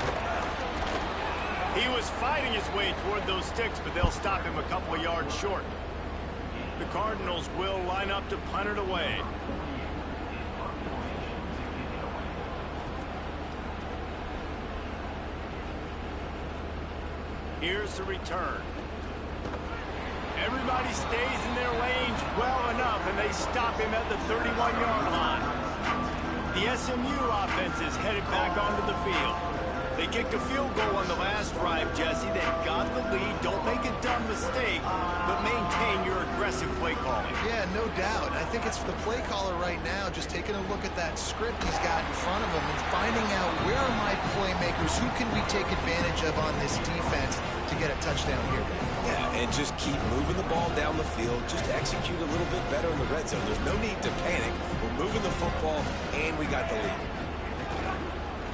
He was fighting his way toward those sticks, but they'll stop him a couple of yards short. The Cardinals will line up to punt it away. Here's the return. Everybody stays in their lanes well enough, and they stop him at the 31-yard line. The SMU offense is headed back onto the field. They kicked a field goal on the last drive, Jesse. They got the lead. Don't make a dumb mistake, but maintain your aggressive play calling. Yeah, no doubt. I think it's the play caller right now just taking a look at that script he's got in front of him and finding out where are my playmakers, who can we take advantage of on this defense to get a touchdown here. Yeah, and just keep moving the ball down the field. Just execute a little bit better in the red zone. There's no need to panic. We're moving the football, and we got the lead.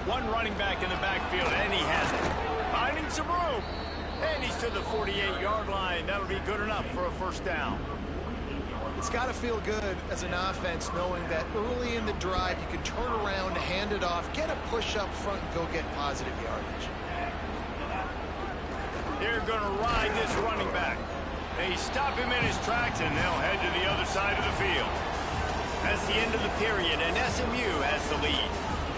One running back in the backfield, and he has it. Finding some room. And he's to the 48-yard line. That'll be good enough for a first down. It's got to feel good as an offense knowing that early in the drive you can turn around, hand it off, get a push up front, and go get positive yardage. They're going to ride this running back. They stop him in his tracks, and they'll head to the other side of the field. That's the end of the period, and SMU has the lead.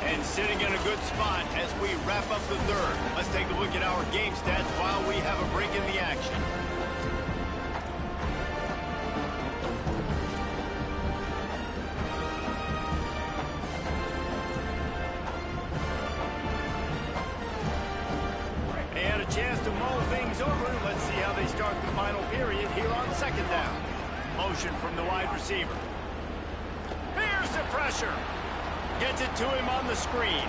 And sitting in a good spot as we wrap up the third. Let's take a look at our game stats while we have a break in the action. Time's over. Let's see how they start the final period here on second down. Motion from the wide receiver. Here's the pressure. Gets it to him on the screen.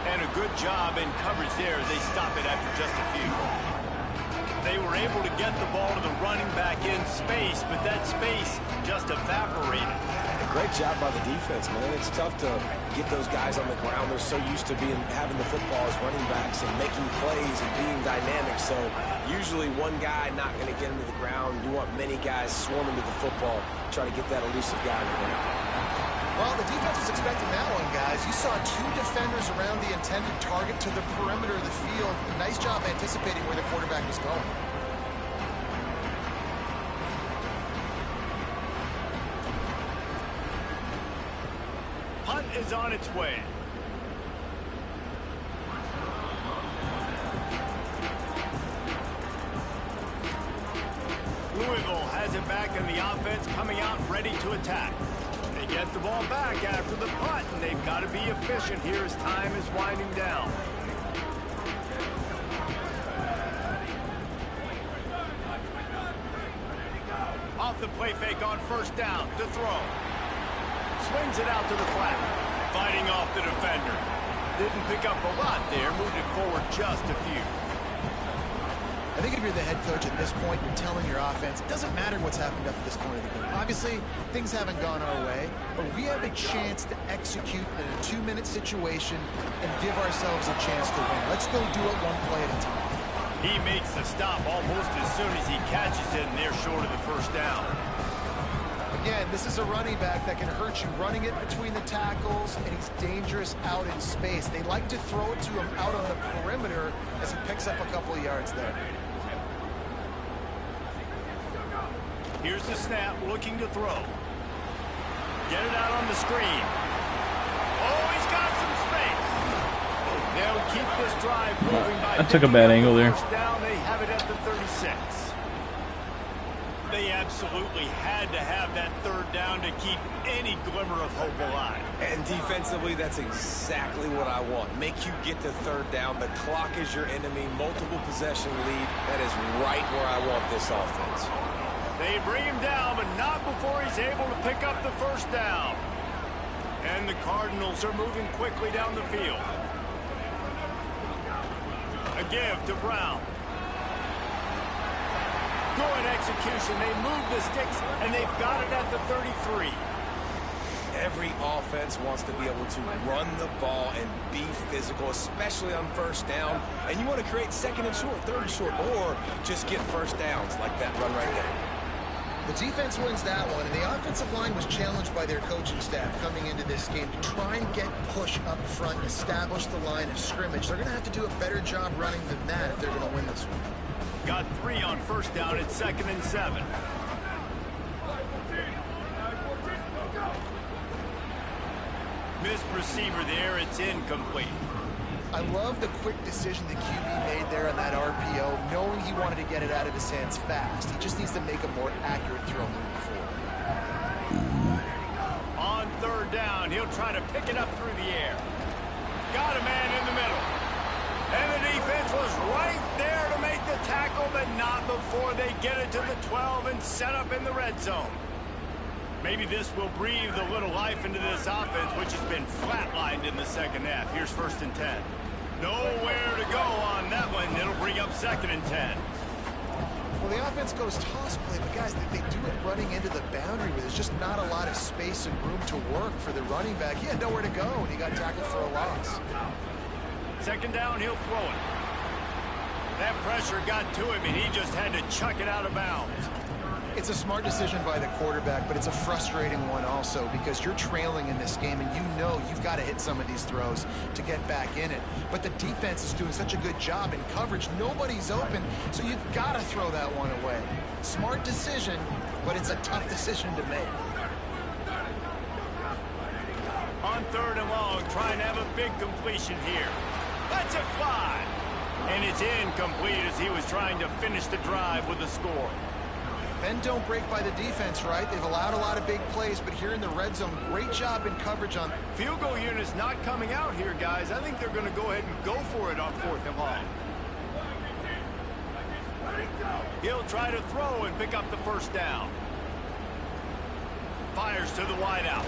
And a good job in coverage there as they stop it after just a few. They were able to get the ball to the running back in space, but that space just evaporated. A great job by the defense, man. It's tough to get those guys on the ground. They're so used to having the football as running backs and making plays and being dynamic. So usually one guy not going to get him to the ground. You want many guys swarming to the football, try to get that elusive guy on the ground. Well, the defense was expecting that one, guys. You saw two defenders around the intended target to the perimeter of the field. Nice job anticipating where the quarterback was going. Punt is on its way. Louisville has it back in the offense, coming out ready to attack. They get the ball back after the punt, and they've got to be efficient here as time is winding down. Off the play fake on first down to throw. Swings it out to the flat. Fighting off the defender. Didn't pick up a lot there, moved it forward just a few. I think if you're the head coach at this point, you're telling your offense, it doesn't matter what's happened up to this point of the game. Obviously, things haven't gone our way, but we have a chance to execute in a 2-minute situation and give ourselves a chance to win. Let's go do it one play at a time. He makes the stop almost as soon as he catches it, and they're short of the first down. Again, this is a running back that can hurt you running it between the tackles, and he's dangerous out in space. They like to throw it to him out on the perimeter as he picks up a couple of yards there. Here's the snap, looking to throw. Get it out on the screen. Oh, he's got some space. They'll keep this drive moving by. I took a bad angle there. Down, they have it at the 36. They absolutely had to have that third down to keep any glimmer of hope alive. And defensively, that's exactly what I want. Make you get the third down. The clock is your enemy. Multiple possession lead. That is right where I want this offense. They bring him down, but not before he's able to pick up the first down. And the Cardinals are moving quickly down the field. A give to Brown. Good execution. They move the sticks, and they've got it at the 33. Every offense wants to be able to run the ball and be physical, especially on first down. And you want to create second and short, third and short, or just get first downs like that run right there. The defense wins that one, and the offensive line was challenged by their coaching staff coming into this game to try and get push up front and establish the line of scrimmage. They're going to have to do a better job running than that if they're going to win this one. Got 3 on first down at 2nd and 7. Missed receiver there, it's incomplete. I love the quick decision the QB made there on that RPO, knowing he wanted to get it out of his hands fast. He just needs to make a more accurate throw moving forward. On third down, he'll try to pick it up through the air. Got a man in the middle. And the defense was right there to make the tackle, but not before they get it to the 12 and set up in the red zone. Maybe this will breathe a little life into this offense, which has been flatlined in the second half. Here's 1st and 10. Nowhere to go on that one. It'll bring up 2nd and 10. Well, the offense goes toss play, but guys, they do it running into the boundary where there's just not a lot of space and room to work for the running back. He had nowhere to go, and he got tackled for a loss. 2nd down, he'll throw it. That pressure got to him, and he just had to chuck it out of bounds. It's a smart decision by the quarterback, but it's a frustrating one also because you're trailing in this game and you know you've got to hit some of these throws to get back in it. But the defense is doing such a good job in coverage. Nobody's open, so you've got to throw that one away. Smart decision, but it's a tough decision to make. On 3rd and long, trying to have a big completion here. Lets it fly. And it's incomplete as he was trying to finish the drive with a score. Bend don't break by the defense, right? They've allowed a lot of big plays, but here in the red zone, great job in coverage on... Field goal unit's not coming out here, guys. I think they're going to go ahead and go for it on 4th and long. He'll try to throw and pick up the first down. Fires to the wideout.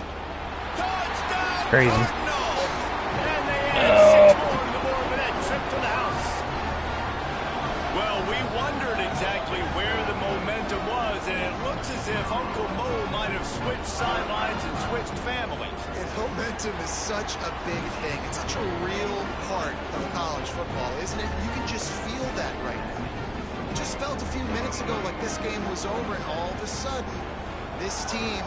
Touchdown, Crazy. Cardinals! And they add 6 more to the board with that trip to the house. Well, we wondered exactly where the momentum was, and it looks as if Uncle Mo might have switched sidelines and switched families. And momentum is such a big thing. It's such a real part of college football, isn't it? You can just feel that right now. It just felt a few minutes ago like this game was over, and all of a sudden, this team,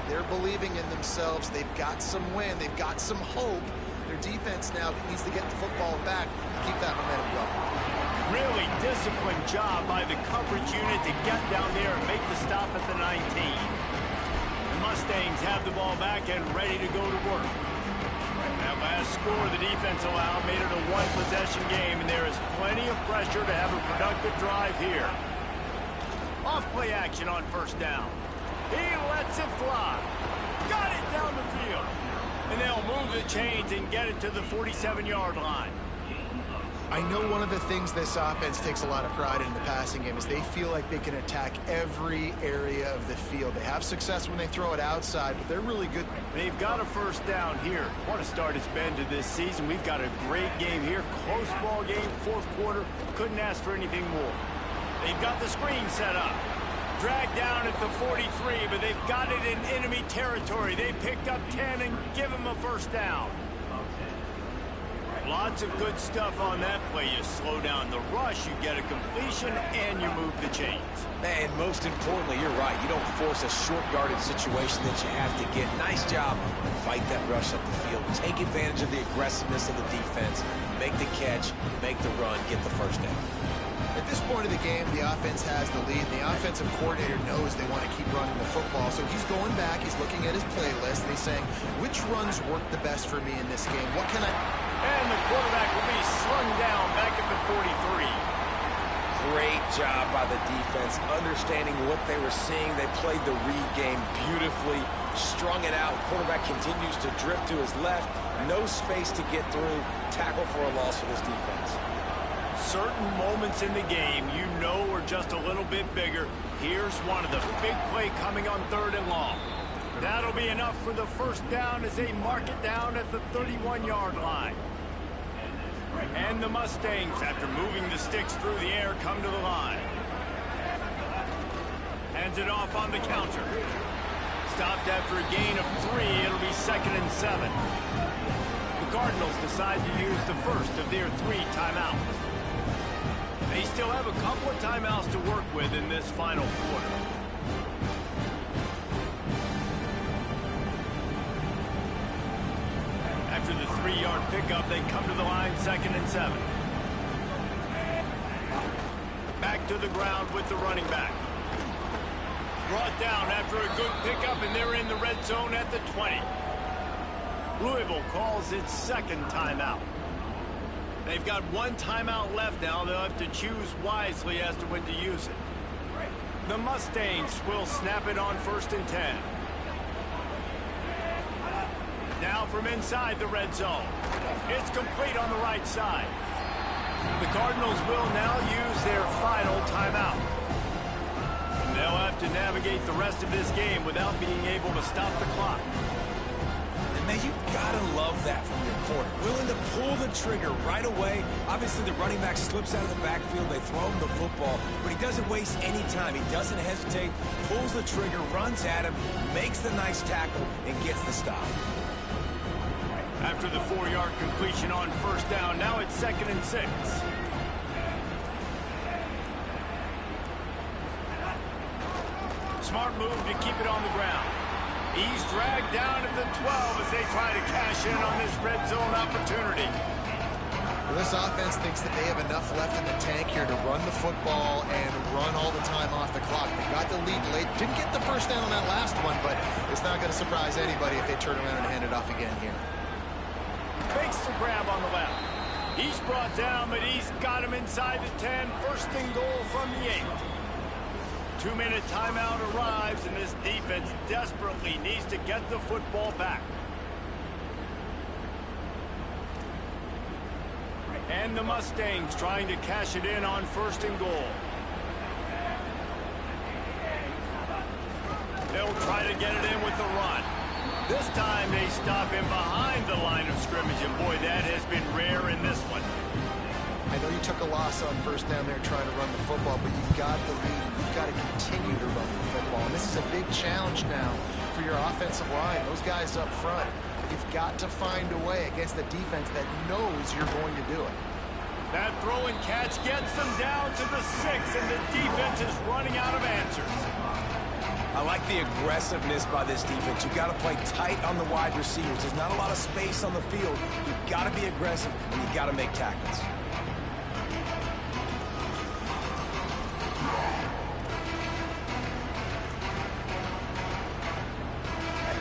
they're believing in themselves. They've got some wind. They've got some hope. Their defense now needs to get the football back and keep that momentum going. Really disciplined job by the coverage unit to get down there and make the stop at the 19. The Mustangs have the ball back and ready to go to work. That last score the defense allowed made it a one-possession game, and there is plenty of pressure to have a productive drive here. Off-play action on first down. He lets it fly. Got it down the field. And they'll move the chains and get it to the 47-yard line. I know one of the things this offense takes a lot of pride in the passing game is they feel like they can attack every area of the field. They have success when they throw it outside, but they're really good. They've got a first down here. What a start it's been to this season. We've got a great game here. Close ball game, fourth quarter. Couldn't ask for anything more. They've got the screen set up. Dragged down at the 43, but they've got it in enemy territory. They picked up 10 and give them a first down. Lots of good stuff on that play. You slow down the rush, you get a completion, and you move the chains. And most importantly, you're right. You don't force a short yardage situation that you have to get. Nice job. Fight that rush up the field. Take advantage of the aggressiveness of the defense. Make the catch, make the run, get the first down. At this point of the game, the offense has the lead. The offensive coordinator knows they want to keep running the football, so he's going back, he's looking at his playlist, and he's saying, which runs work the best for me in this game? What can I... And the quarterback will be slung down back at the 43. Great job by the defense, understanding what they were seeing. They played the read game beautifully, strung it out. Quarterback continues to drift to his left. No space to get through. Tackle for a loss for this defense. Certain moments in the game you know are just a little bit bigger. Here's one of the big play coming on 3rd and long. That'll be enough for the first down as they mark it down at the 31-yard line. And the Mustangs, after moving the sticks through the air, come to the line. Hands it off on the counter. Stopped after a gain of 3. It'll be 2nd and 7. The Cardinals decide to use the first of their 3 timeouts. They still have a couple of timeouts to work with in this final quarter. After the 3-yard pickup, they come to the line 2nd and 7. Back to the ground with the running back. Brought down after a good pickup, and they're in the red zone at the 20. Louisville calls its 2nd timeout. They've got 1 timeout left now. They'll have to choose wisely as to when to use it. The Mustangs will snap it on 1st and 10. Now from inside the red zone. It's complete on the right side. The Cardinals will now use their final timeout. And they'll have to navigate the rest of this game without being able to stop the clock. And man, you gotta love that from your corner. Willing to pull the trigger right away. Obviously, the running back slips out of the backfield. They throw him the football, but he doesn't waste any time. He doesn't hesitate, pulls the trigger, runs at him, makes the nice tackle, and gets the stop. After the 4-yard completion on 1st down, now it's 2nd and 6. Smart move to keep it on the ground. He's dragged down at the 12 as they try to cash in on this red zone opportunity. Well, this offense thinks that they have enough left in the tank here to run the football and run all the time off the clock. They got the lead late. Didn't get the first down on that last one, but it's not going to surprise anybody if they turn around and hand it off again here. Makes the grab on the left. He's brought down, but he's got him inside the 10. 1st and goal from the 8. 2-minute timeout arrives, and this defense desperately needs to get the football back. And the Mustangs trying to cash it in on 1st and goal. will try to get it in with the run. This time they stop him behind the line of scrimmage, and boy, that has been rare in this one. I know you took a loss on first down there trying to run the football, but you've got the lead. You've got to continue to run the football. And this is a big challenge now for your offensive line. Those guys up front, you've got to find a way against the defense that knows you're going to do it. That throw and catch gets them down to the 6, and the defense is running out of answers. I like the aggressiveness by this defense. You've got to play tight on the wide receivers. There's not a lot of space on the field. You've got to be aggressive, and you've got to make tackles.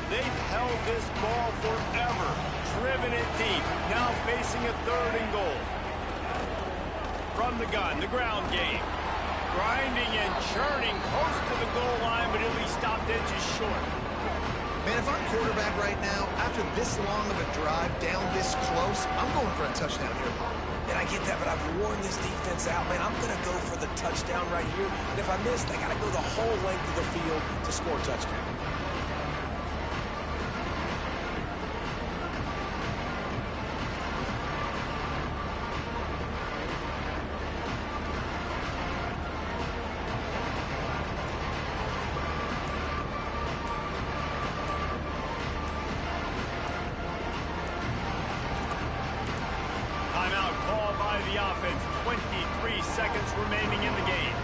They've held this ball forever, driven it deep, now facing a 3rd and goal. From the gun, the ground game. Grinding and churning close to the goal line, but he'll be stopped inches short. Man, if I'm quarterback right now, after this long of a drive down this close, I'm going for a touchdown here. And I get that, but I've worn this defense out, man. I'm going to go for the touchdown right here. And if I miss, they got to go the whole length of the field to score a touchdown. Timeout called by the offense. 23 seconds remaining in the game.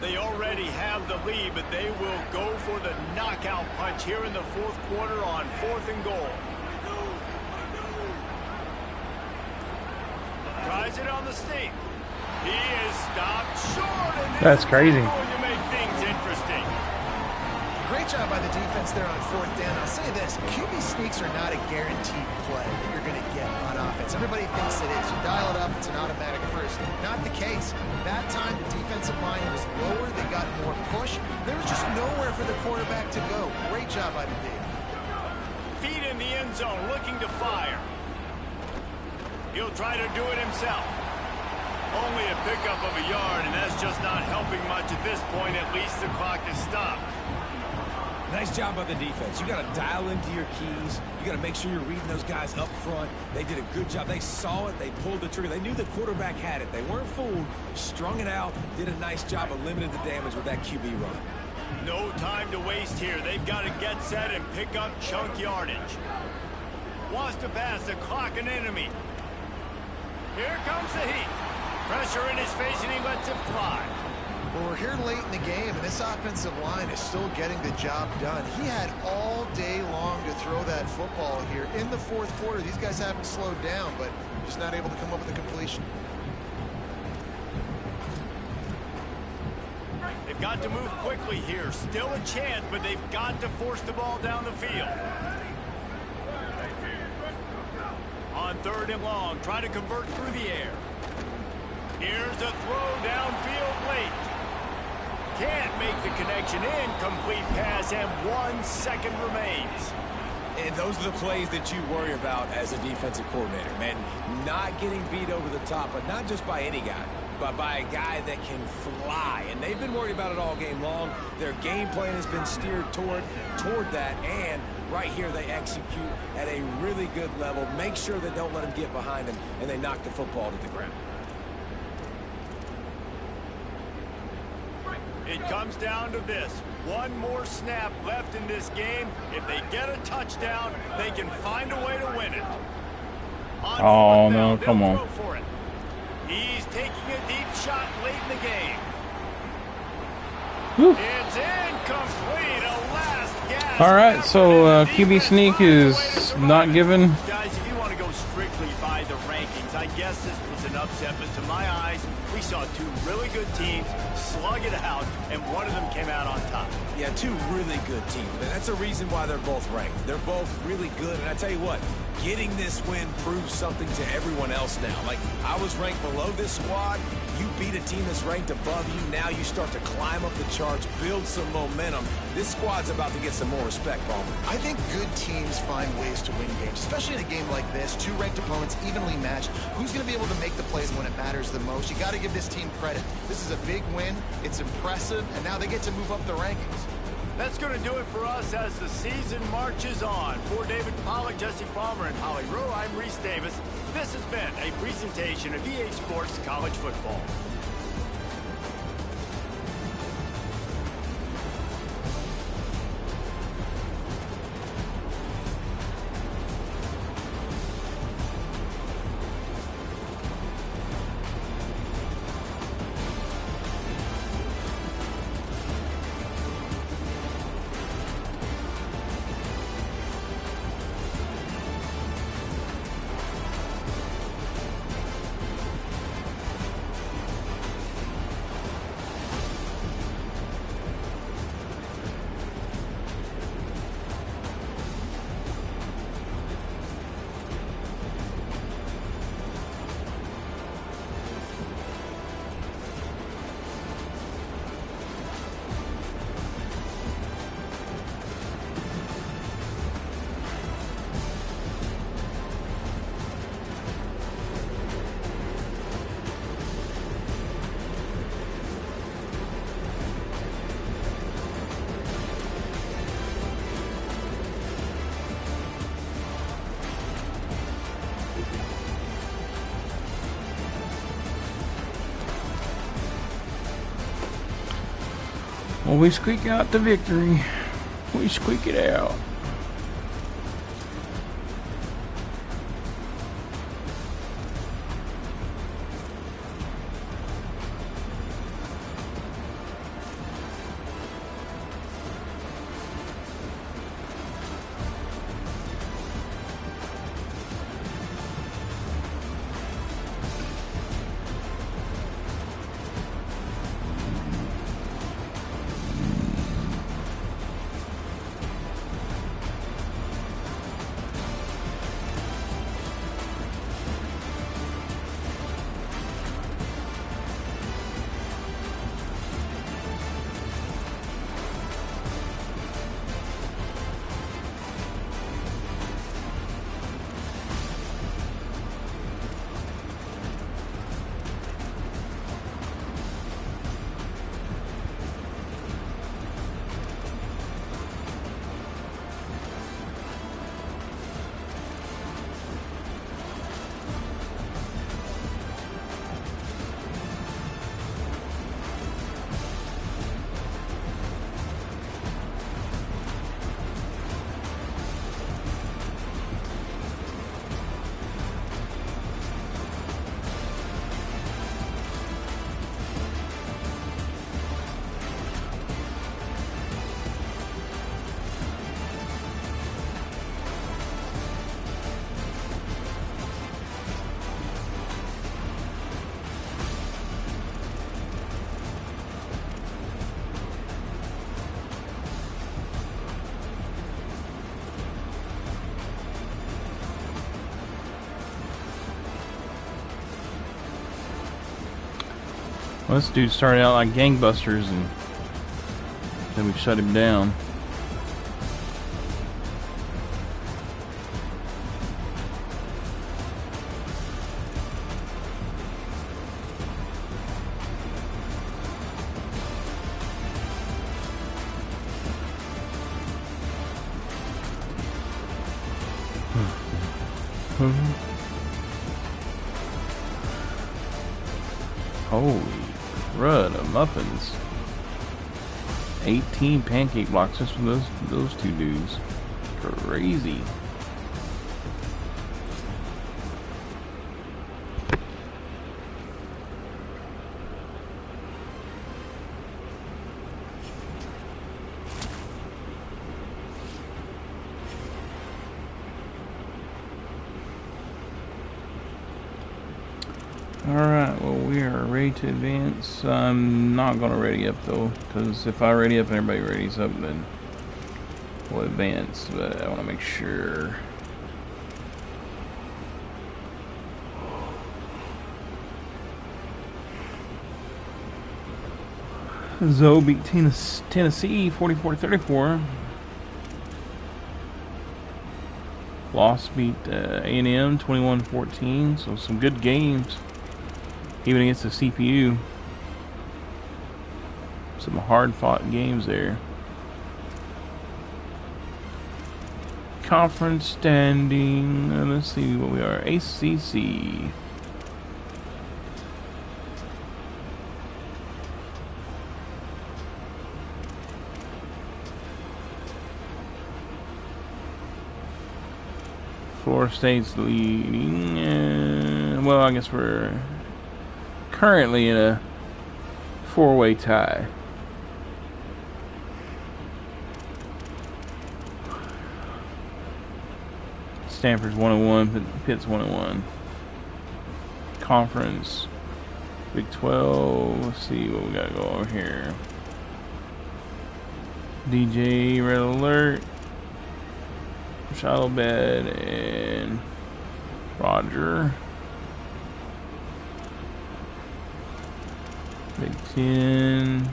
They already have the lead, but they will go for the knockout punch here in the 4th quarter on 4th and goal. Tries it on the sneak. He is stopped short, and That's crazy. going to make things interesting. Great job by the defense there on 4th down. I'll say this, QB sneaks are not a guaranteed play that you're going to get on offense. Everybody thinks it is. You dial it up, it's an automatic first. Not the case. That time, the defensive line was lower. They got more push. There was just nowhere for the quarterback to go. Great job by the D. Feet in the end zone, looking to fire. He'll try to do it himself. Only a pickup of a yard, and that's just not helping much at this point. At least the clock is stopped. Nice job by the defense. You got to dial into your keys. You got to make sure you're reading those guys up front. They did a good job. They saw it. They pulled the trigger. They knew the quarterback had it. They weren't fooled. Strung it out. Did a nice job of limiting the damage with that QB run. No time to waste here. They've got to get set and pick up chunk yardage. Wants to pass the clock an enemy. Here comes the heat. Pressure in his face, and he lets it fly. Well, we're here late in the game, and this offensive line is still getting the job done. He had all day long to throw that football here. In the 4th quarter, these guys haven't slowed down, but just not able to come up with a completion. They've got to move quickly here. Still a chance, but they've got to force the ball down the field. On 3rd and long, trying to convert through the air. Here's a throw downfield late. Can't make the connection. Incomplete pass, and 1 second remains. And those are the plays that you worry about as a defensive coordinator, man. Not getting beat over the top, but not just by any guy, but by a guy that can fly. And they've been worried about it all game long. Their game plan has been steered toward that, and right here they execute at a really good level. Make sure they don't let them get behind them, and they knock the football to the ground. It comes down to this. One more snap left in this game. If they get a touchdown, they can find a way to win it. Oh, no, come on. For it. He's taking a deep shot late in the game. Whew. It's incomplete. A last gasp. All right, so QB sneak is not given. Guys, if you want to go strictly by the rankings, I guess this was an upset, but to my eyes, we saw 2 really good teams slug it out, and one of them came out on top. Yeah, 2 really good teams, and that's a reason why they're both ranked. They're both really good, and I tell you what, getting this win proves something to everyone else now. Like, I was ranked below this squad. You beat a team that's ranked above you. Now you start to climb up the charts, build some momentum. This squad's about to get some more respect, Ballmer. I think good teams find ways to win games, especially in a game like this. Two ranked opponents, evenly matched. Who's going to be able to make the plays when it matters the most? You got to give this team credit. This is a big win. It's impressive, and now they get to move up the rankings. That's going to do it for us as the season marches on. For David Pollack, Jesse Palmer, and Holly Rowe, I'm Reese Davis. This has been a presentation of EA Sports College Football. Well, we squeak out the victory. We squeak it out. Well, this dude started out like gangbusters and then we shut him down. Holy crud of muffins. 18 pancake blocks just from those two dudes. Crazy. Alright, well, we are ready to advance. I'm not going to ready up though, because if I ready up and everybody readies up, then we'll advance. But I want to make sure. Zoe beat Tennessee 44-34. Loss beat A&M 21-14. So some good games, even against the CPU. Some hard-fought games there. Conference standing. Let's see what we are. ACC. Florida State's leading. Well, I guess we're currently in a four-way tie. Stanford's 1-1, Pitt's 1-1. Conference, Big 12. Let's see what we got going here. DJ, Red Alert, Shadowbed, and Roger. Big 10,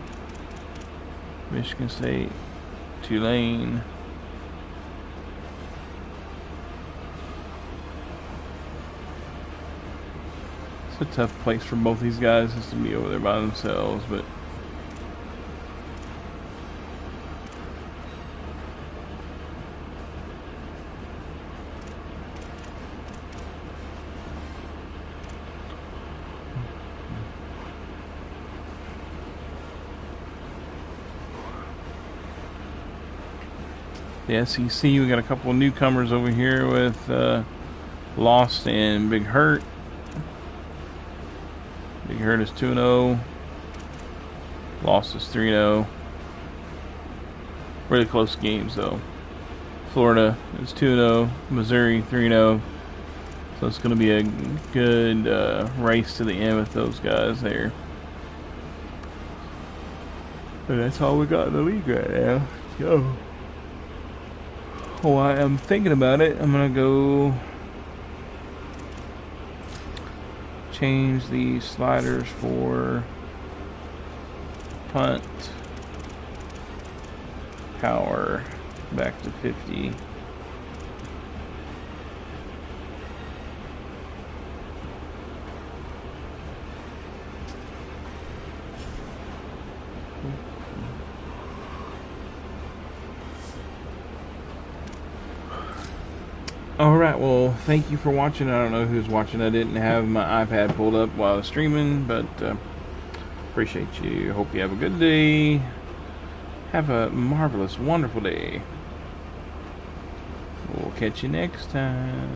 Michigan State, Tulane. It's a tough place for both these guys just to be over there by themselves, but the SEC, we got a couple of newcomers over here with Lost and Big Hurt. Big Hurt is 2-0. Lost is 3-0. Really close games though. Florida is 2-0. Missouri 3-0. So it's going to be a good race to the end with those guys there. And that's all we got in the league right now. So, oh, I am thinking about it. I'm going to go change the sliders for punt power back to 50. Alright, well, thank you for watching. I don't know who's watching. I didn't have my iPad pulled up while I was streaming, but appreciate you. Hope you have a good day. Have a marvelous, wonderful day. We'll catch you next time.